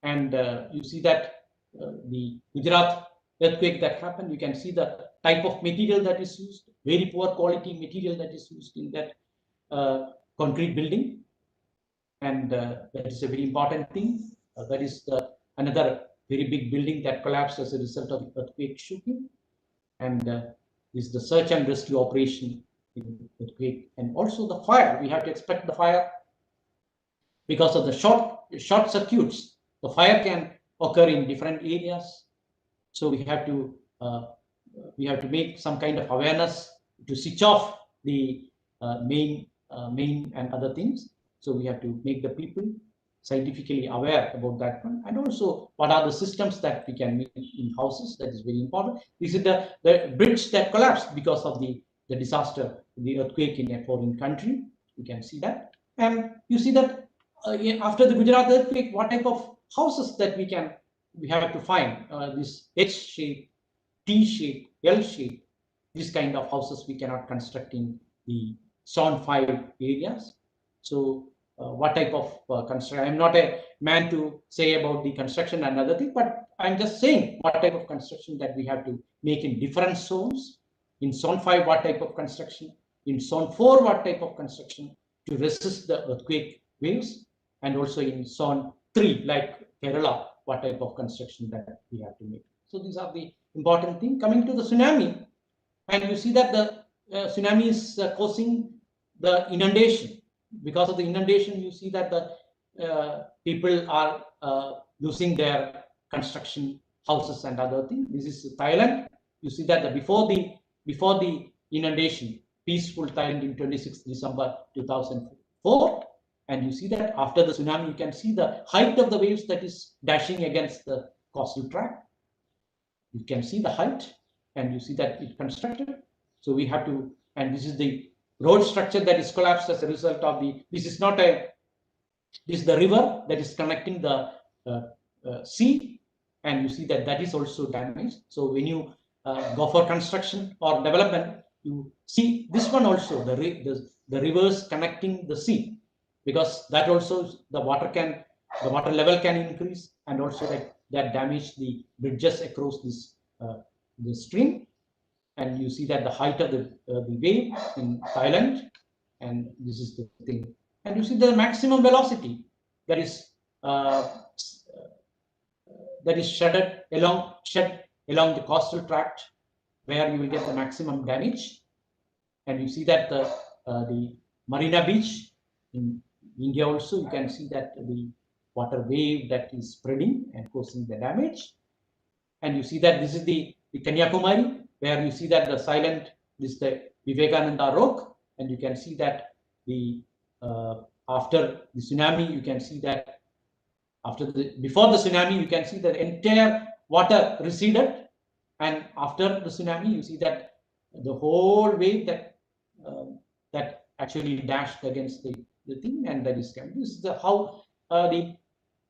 Speaker 1: And you see that the Gujarat earthquake that happened, you can see the type of material that is used, very poor quality material that is used in that concrete building. And that is a very important thing. That is another very big building that collapsed as a result of the earthquake shooting. And this is the search and rescue operation in the earthquake. And also the fire, we have to expect the fire because of the short circuits. The fire can occur in different areas. So we have to make some kind of awareness to switch off the main and other things. So we have to make the people scientifically aware about that one, and also what are the systems that we can make in houses. That is very important. This is the bridge that collapsed because of the disaster, the earthquake in a foreign country. You can see that. And you see that after the Gujarat earthquake, what type of houses that we have to find, this H shape, T shape, L shape, this kind of houses we cannot construct in the Zone 5 areas. So what type of construction? I'm not a man to say about the construction and other thing, but I'm just saying what type of construction that we have to make in different zones. In Zone 5, what type of construction? In Zone 4, what type of construction to resist the earthquake waves? And also in Zone 3, like Kerala, what type of construction that we have to make? So these are the important things. Coming to the tsunami, and you see that the tsunami is causing the inundation. Because of the inundation, you see that the people are losing their construction houses and other things. This is Thailand. You see that before the inundation, peaceful Thailand in 26 December 2004, and you see that after the tsunami, you can see the height of the waves that is dashing against the coastal tract. You can see the height, and you see that it constructed. So we have to, and this is the road structure that is collapsed as a result of this is not a, this is the river that is connecting the sea, and you see that is also damaged. So when you go for construction or development, you see this one also, the rivers connecting the sea, because that also the water level can increase, and also that damage the bridges across this the stream. And you see that the height of the wave in Thailand, and this is the thing. And you see the maximum velocity that is shed along the coastal tract, where you will get the maximum damage. And you see that the Marina Beach in India also, you can see that the water wave that is spreading and causing the damage. And you see that this is the Kanyakumari, where you see that the silent, this is the Vivekananda rock, and you can see that the after the tsunami, you can see that before the tsunami, you can see the entire water receded, and after the tsunami, you see that the whole wave that actually dashed against the thing, and that is coming. This is how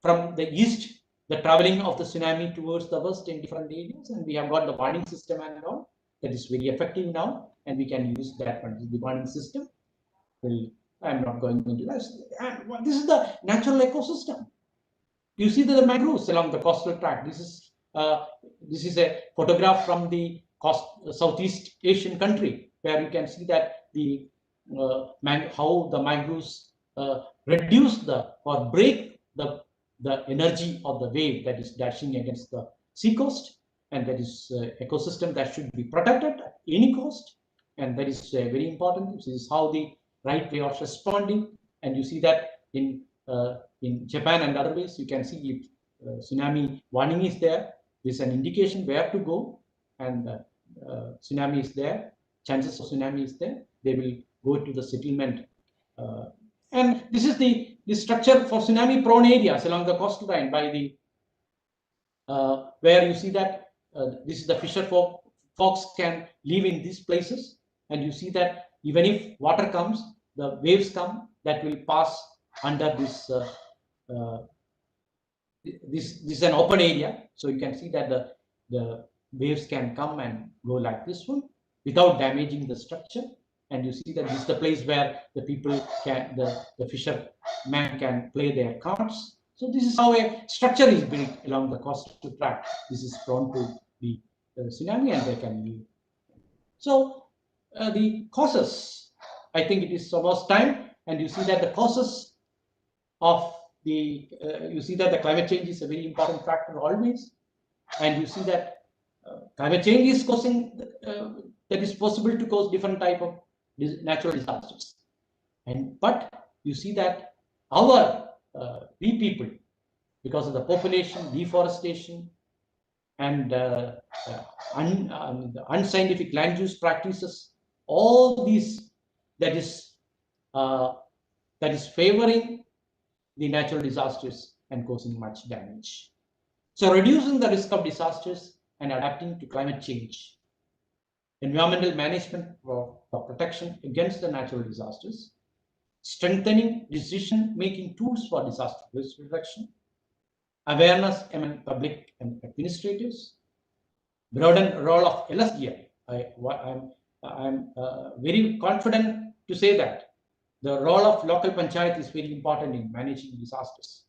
Speaker 1: from the east, the traveling of the tsunami towards the west in different areas, and we have got the warning system and all that is very effective now, and we can use that one. The warning system. I'm not going into this. And this is the natural ecosystem. You see the mangroves along the coastal tract. This is a photograph from the Southeast Asian country, where you can see that the how the mangroves reduce or break the energy of the wave that is dashing against the seacoast, and that is ecosystem that should be protected at any cost, and that is very important. This is how the right way of responding, and you see that in Japan and other ways, you can see if tsunami warning is there, there's an indication where to go, and tsunami is there, chances of tsunami is there, they will go to the settlement. And this is the structure for tsunami prone areas along the coastal line by the where you see that this is the fisher folks can live in these places, and you see that even if water comes, the waves come, that will pass under this this is an open area, so you can see that the waves can come and go like this one without damaging the structure. And you see that this is the place where the people can, the fisherman can play their cards. So this is how a structure is built along the coastal tract. This is prone to the tsunami, and they can live. So the causes, I think it is almost time, and you see that the causes of the you see that the climate change is a very important factor always, and you see that climate change is causing that is possible to cause different type of natural disasters, but you see that our we people, because of the population, deforestation, and unscientific land use practices, all these that is favoring the natural disasters and causing much damage. So reducing the risk of disasters and adapting to climate change, environmental management for protection against the natural disasters, strengthening decision-making tools for disaster risk reduction, awareness among public and administrators, broaden role of LSGI. I'm very confident to say that the role of local panchayat is very important in managing disasters.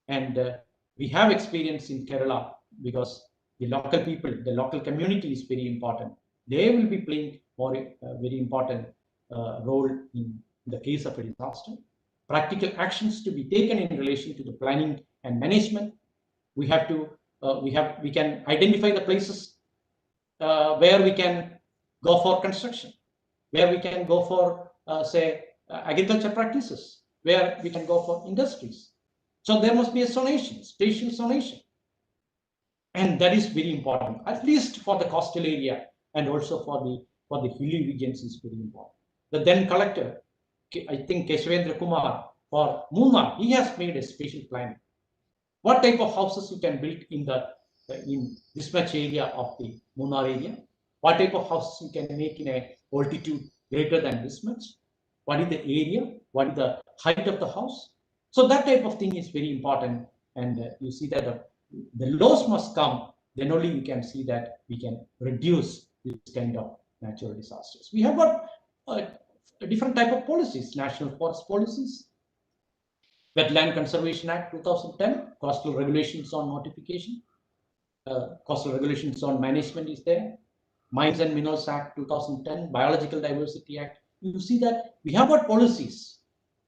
Speaker 1: And we have experience in Kerala because the local people, the local community is very important. They will be playing very important role in the case of a disaster. Practical actions to be taken in relation to the planning and management. We have to we can identify the places where we can go for construction, where we can go for say agriculture practices, where we can go for industries. So there must be a zonation, spatial zonation, and that is very important, at least for the coastal area and also for the hilly regions is very important. The then collector, I think Keshwendra Kumar, for Munnar, he has made a spatial plan. What type of houses you can build in this much area of the Munnar area? What type of houses you can make in a altitude greater than this much? What is the area? What is the height of the house? So that type of thing is very important. And you see that the laws must come, then only you can see that we can reduce this kind of natural disasters. We have got a different type of policies, national forest policies, Wetland Conservation Act 2010, coastal regulations on notification, coastal regulations on management is there, Mines and Minerals Act 2010, Biological Diversity Act. You see that we have got policies,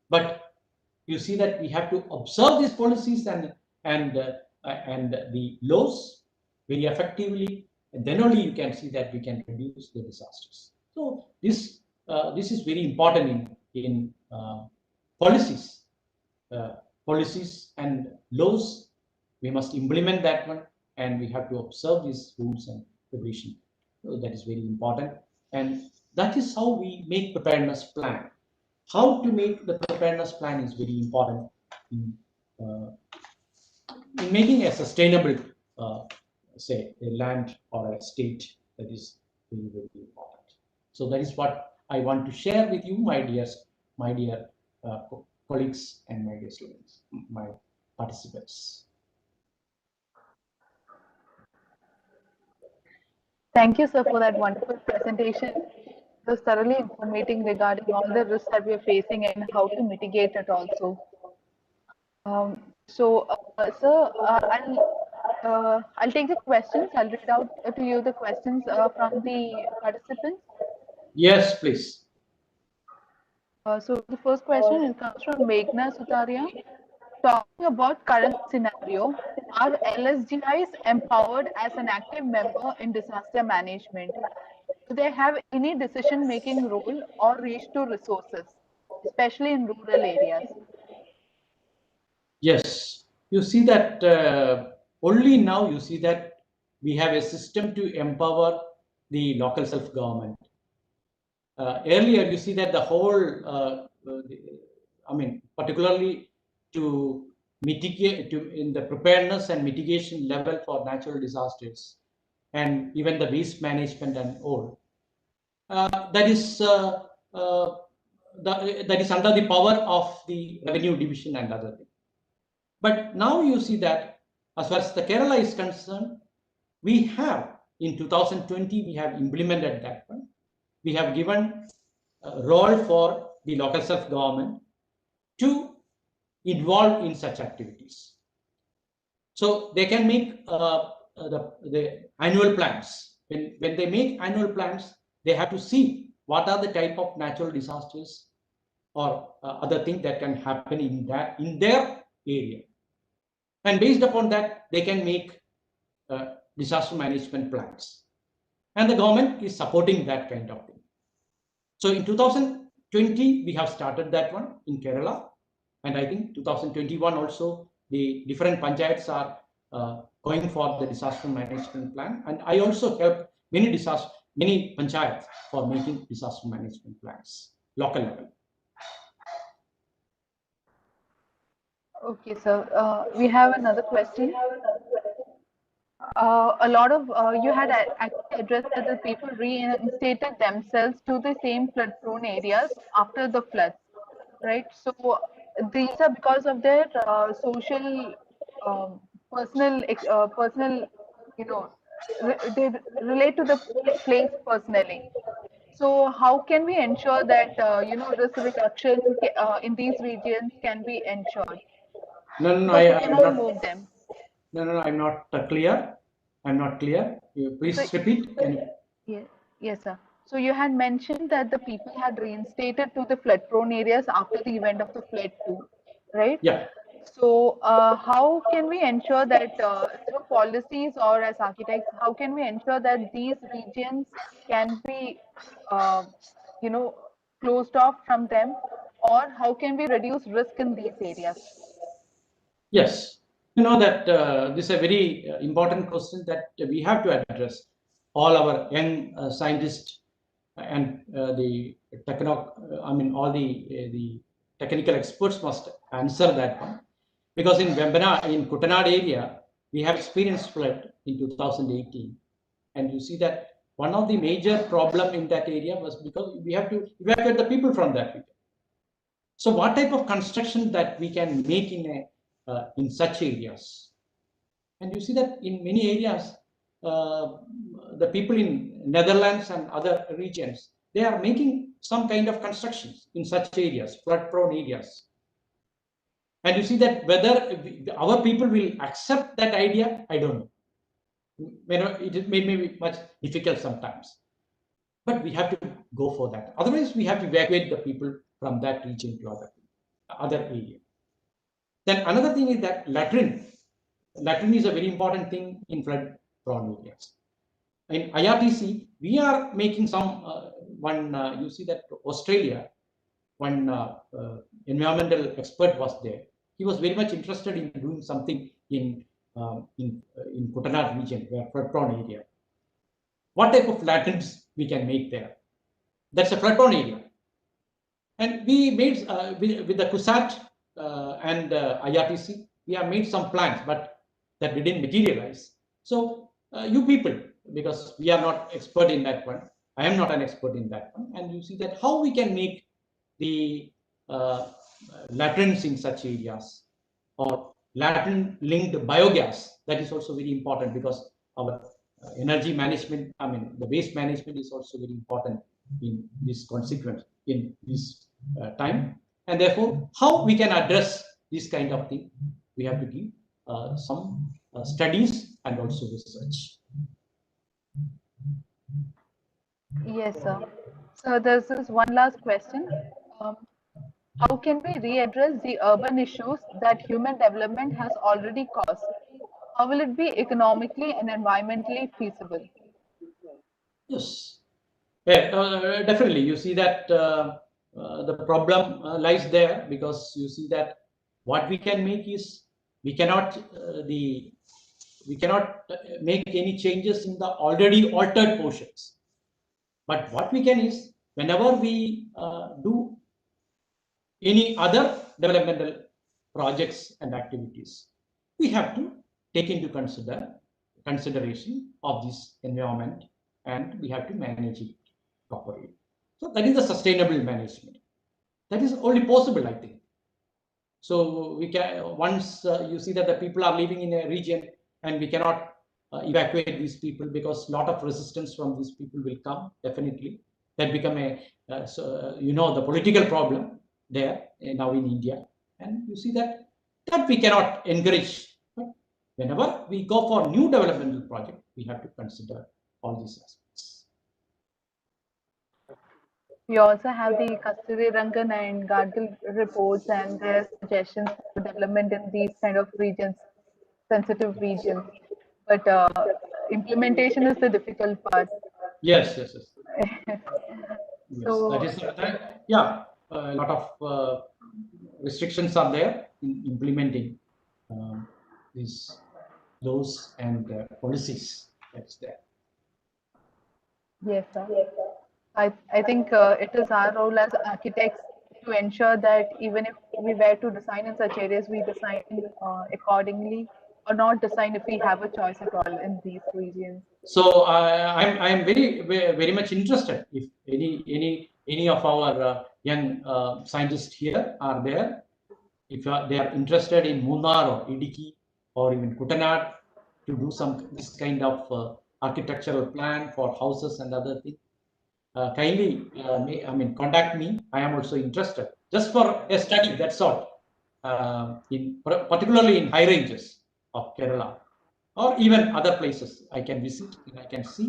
Speaker 1: but you see that we have to observe these policies and the laws very effectively, and then only you can see that we can reduce the disasters. So this is very important in policies. Policies and laws, we must implement that one, and we have to observe these rules and regulation. So that is very important, and that is how we make preparedness plan. How to make the preparedness plan is very important in making a sustainable, say, a land or a state. That is very, very important. So that is what I want to share with you, my dear colleagues and my dear students, my participants.
Speaker 2: Thank you, sir, for that wonderful presentation. It was thoroughly informating regarding all the risks that we are facing and how to mitigate it also. Sir, I'll take the questions. I'll read out to you the questions from the participants.
Speaker 1: Yes, please.
Speaker 2: So the first question, it comes from Meghna Sutaria. Talking about current scenario, are LSGIs empowered as an active member in disaster management? Do they have any decision-making role or reach to resources, especially in rural areas?
Speaker 1: Yes, you see that only now you see that we have a system to empower the local self-government. Earlier, you see that the whole, particularly to mitigate in the preparedness and mitigation level for natural disasters, and even the waste management and all, that is under the power of the revenue division and other things. But now you see that as far as the Kerala is concerned, we have in 2020 we have implemented that one. We have given a role for the local self-government to involve in such activities. So they can make the annual plans. When they make annual plans, they have to see what are the type of natural disasters or other things that can happen in their area. And based upon that, they can make disaster management plans. And the government is supporting that kind of thing. So in 2020, we have started that one in Kerala. And I think 2021 also, the different panchayats are going for the disaster management plan. And I also helped many panchayats for making disaster management plans, local level.
Speaker 2: Okay, sir. We have another question. A lot of you had actually addressed that the people reinstated themselves to the same flood-prone areas after the floods. right? So these are because of their social, personal, you know, they relate to the place personally. So how can we ensure that risk reduction in these regions can be ensured?
Speaker 1: No, no, no,
Speaker 2: Because we
Speaker 1: I'm
Speaker 2: cannot
Speaker 1: not.
Speaker 2: move them.
Speaker 1: No, no, no, I'm not clear. I'm not clear. You
Speaker 2: So
Speaker 1: please repeat. Can you?
Speaker 2: yeah, yes, sir. So you had mentioned that the people had reinstated to the flood-prone areas after the event of the flood too, right?
Speaker 1: Yeah.
Speaker 2: So how can we ensure that through policies or as architects, how can we ensure that these regions can be, uh, you know, closed off from them, or how can we reduce risk in these areas?
Speaker 1: Yes. You know that this is a very important question that we have to address. All our young scientists and the I mean, all the technical experts must answer that one, because in Vembana, in Kuttanad area, we have experienced flood in 2018, and you see that one of the major problem in that area was because we have to evacuate the people from that region. So what type of construction that we can make in such areas? And you see that in many areas, uh, the people in Netherlands and other regions, they are making some kind of constructions in such areas, flood-prone areas. And you see that whether our people will accept that idea, I don't know. It may be much difficult sometimes, but we have to go for that. Otherwise, we have to evacuate the people from that region to other area. Then another thing is that latrine. Latrine is a very important thing in flood-prone areas. In IRTC, we are making some one. You see that Australia, one environmental expert was there. He was very much interested in doing something in Kuttanad region, where flood-prone area. What type of latrines we can make there? That's a flood-prone area, and we made with the KUSAT and IRTC, we have made some plans, but that didn't materialize. So you people, because we are not expert in that one, I am not an expert in that one, and you see that how we can make the uh, latrines in such areas, or latrine linked biogas. That is also very important, because our energy management, I mean the waste management, is also very important in this consequence, in this time. And therefore, how we can address this kind of thing, we have to give some studies and also research.
Speaker 2: Yes, sir. So this is one last question. Um, how can we readdress the urban issues that human development has already caused? How will it be economically and environmentally feasible?
Speaker 1: Yes. Yeah, definitely. You see that the problem lies there, because you see that what we can make is, we cannot we cannot make any changes in the already altered portions. But what we can is, whenever we do any other developmental projects and activities, we have to take into consideration of this environment, and we have to manage it properly. So that is the sustainable management. That is only possible, I think. So we can, once you see that the people are living in a region, and we cannot evacuate these people, because a lot of resistance from these people will come, definitely. That become a the political problem there now in India. And you see that we cannot encourage. But whenever we go for new developmental project, we have to consider all these aspects.
Speaker 2: We also have the Kasturi Rangan and Gadgil reports and their suggestions for development in these kind of regions, sensitive regions. But implementation is the difficult part.
Speaker 1: Yes, yes, yes. Yes, that
Speaker 2: So
Speaker 1: is yeah. A lot of restrictions are there in implementing these laws and policies. That's there.
Speaker 2: yes, sir. I think it is our role as architects to ensure that even if we were to design in such areas, we design accordingly, or not design if we have a choice at all in these regions.
Speaker 1: So I'm very much interested if any of our young scientists here are there. If they are interested in Munnar or Idiki or even Kuttanad to do this kind of architectural plan for houses and other things, kindly contact me. I am also interested just for a study. That's all. Particularly in high ranges of Kerala or even other places, I can visit and I can see.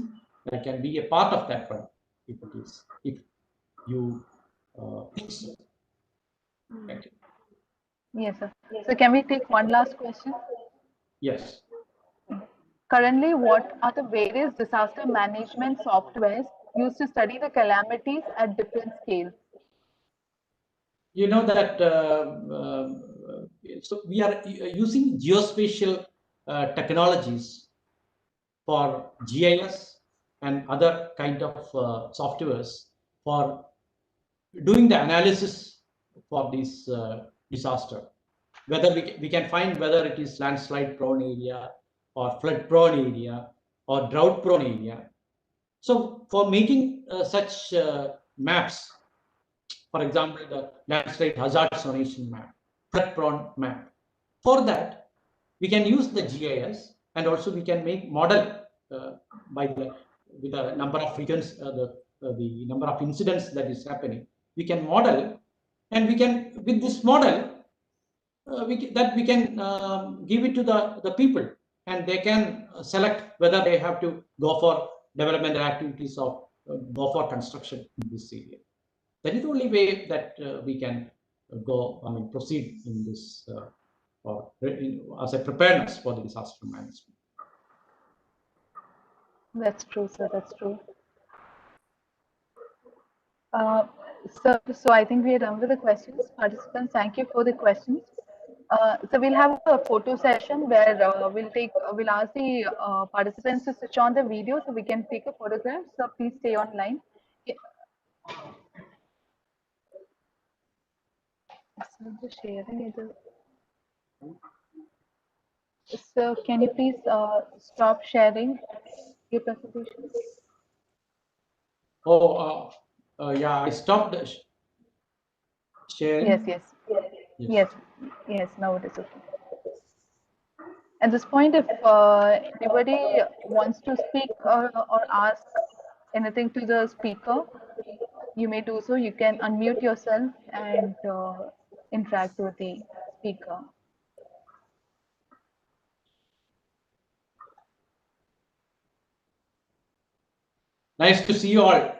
Speaker 1: I can be a part of that one if it is. If you think so. Thank you.
Speaker 2: Yes, sir. So can we take one last question?
Speaker 1: Yes.
Speaker 2: Currently, what are the various disaster management softwares used to study the calamities at different scales?
Speaker 1: You know that so we are using geospatial technologies for GIS and other kind of softwares for doing the analysis for this disaster. Whether we can find whether it is landslide prone area or flood prone area or drought prone area. So for making such maps, for example, the landslide hazard zonation map, flood prone map, for that we can use the GIS and also we can make model with the number of frequencies, the number of incidents that is happening. We can model, and we can with this model we can give it to the people, and they can select whether they have to go for developmental activities or go for construction in this area. That is the only way that we can proceed in this as a preparedness for the disaster management.
Speaker 2: That's true, sir. That's true. So I think we are done with the questions. Participants, thank you for the questions. So we'll have a photo session where we'll ask the participants to switch on the video so we can take a photograph. So please stay online. So sharing it. So can you please stop sharing your presentation?
Speaker 1: Oh, yeah, I stopped sharing.
Speaker 2: Yes. Now it is okay. At this point, if anybody wants to speak or ask anything to the speaker, you may do so. You can unmute yourself and interact with the speaker.
Speaker 1: Nice to see you all.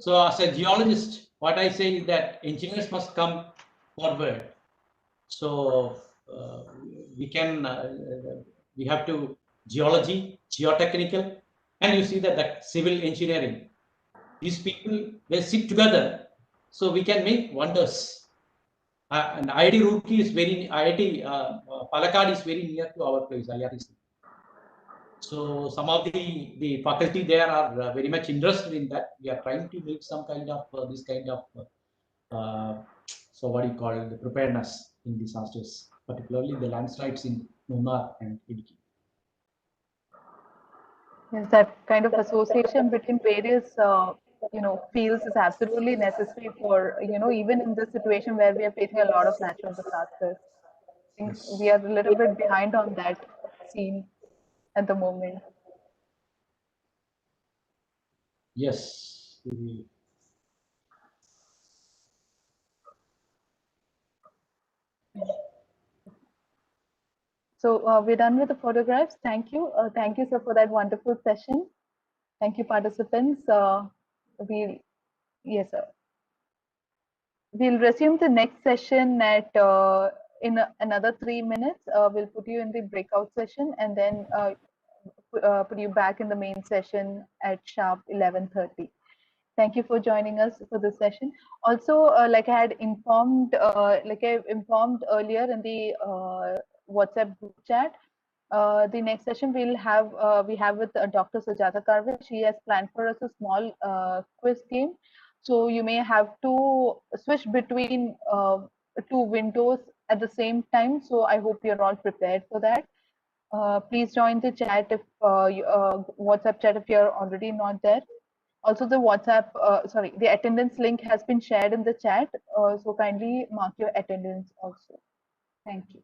Speaker 1: So as a geologist, what I say is that engineers must come forward. So we have to geology, geotechnical, and you see that civil engineering. These people, they sit together, so we can make wonders. And IIT Roorkee is IIT Palakkad is very near to our place, IRC. So some of the faculty there are very much interested in that. We are trying to make some kind of this kind of so what do you call it, the preparedness in disasters, particularly the landslides in Munnar and Idiki.
Speaker 2: Yes, that kind of association between various fields is absolutely necessary for even in this situation where we are facing a lot of natural disasters. I think we are a little bit behind on that scene at the moment.
Speaker 1: Yes.
Speaker 2: So we're done with the photographs. Thank you. Thank you, sir, for that wonderful session. Thank you, participants. Yes, sir. We'll resume the next session at in another 3 minutes. We'll put you in the breakout session and then put you back in the main session at sharp 11:30. Thank you for joining us for this session. Also, like I informed earlier in the WhatsApp group chat, the next session we have with Dr. Sujata Karve. She has planned for us a small quiz game. So you may have to switch between two windows at the same time. So I hope you're all prepared for that. Please join the chat if WhatsApp chat if you're already not there. Also, the the attendance link has been shared in the chat. So kindly mark your attendance also. Thank you.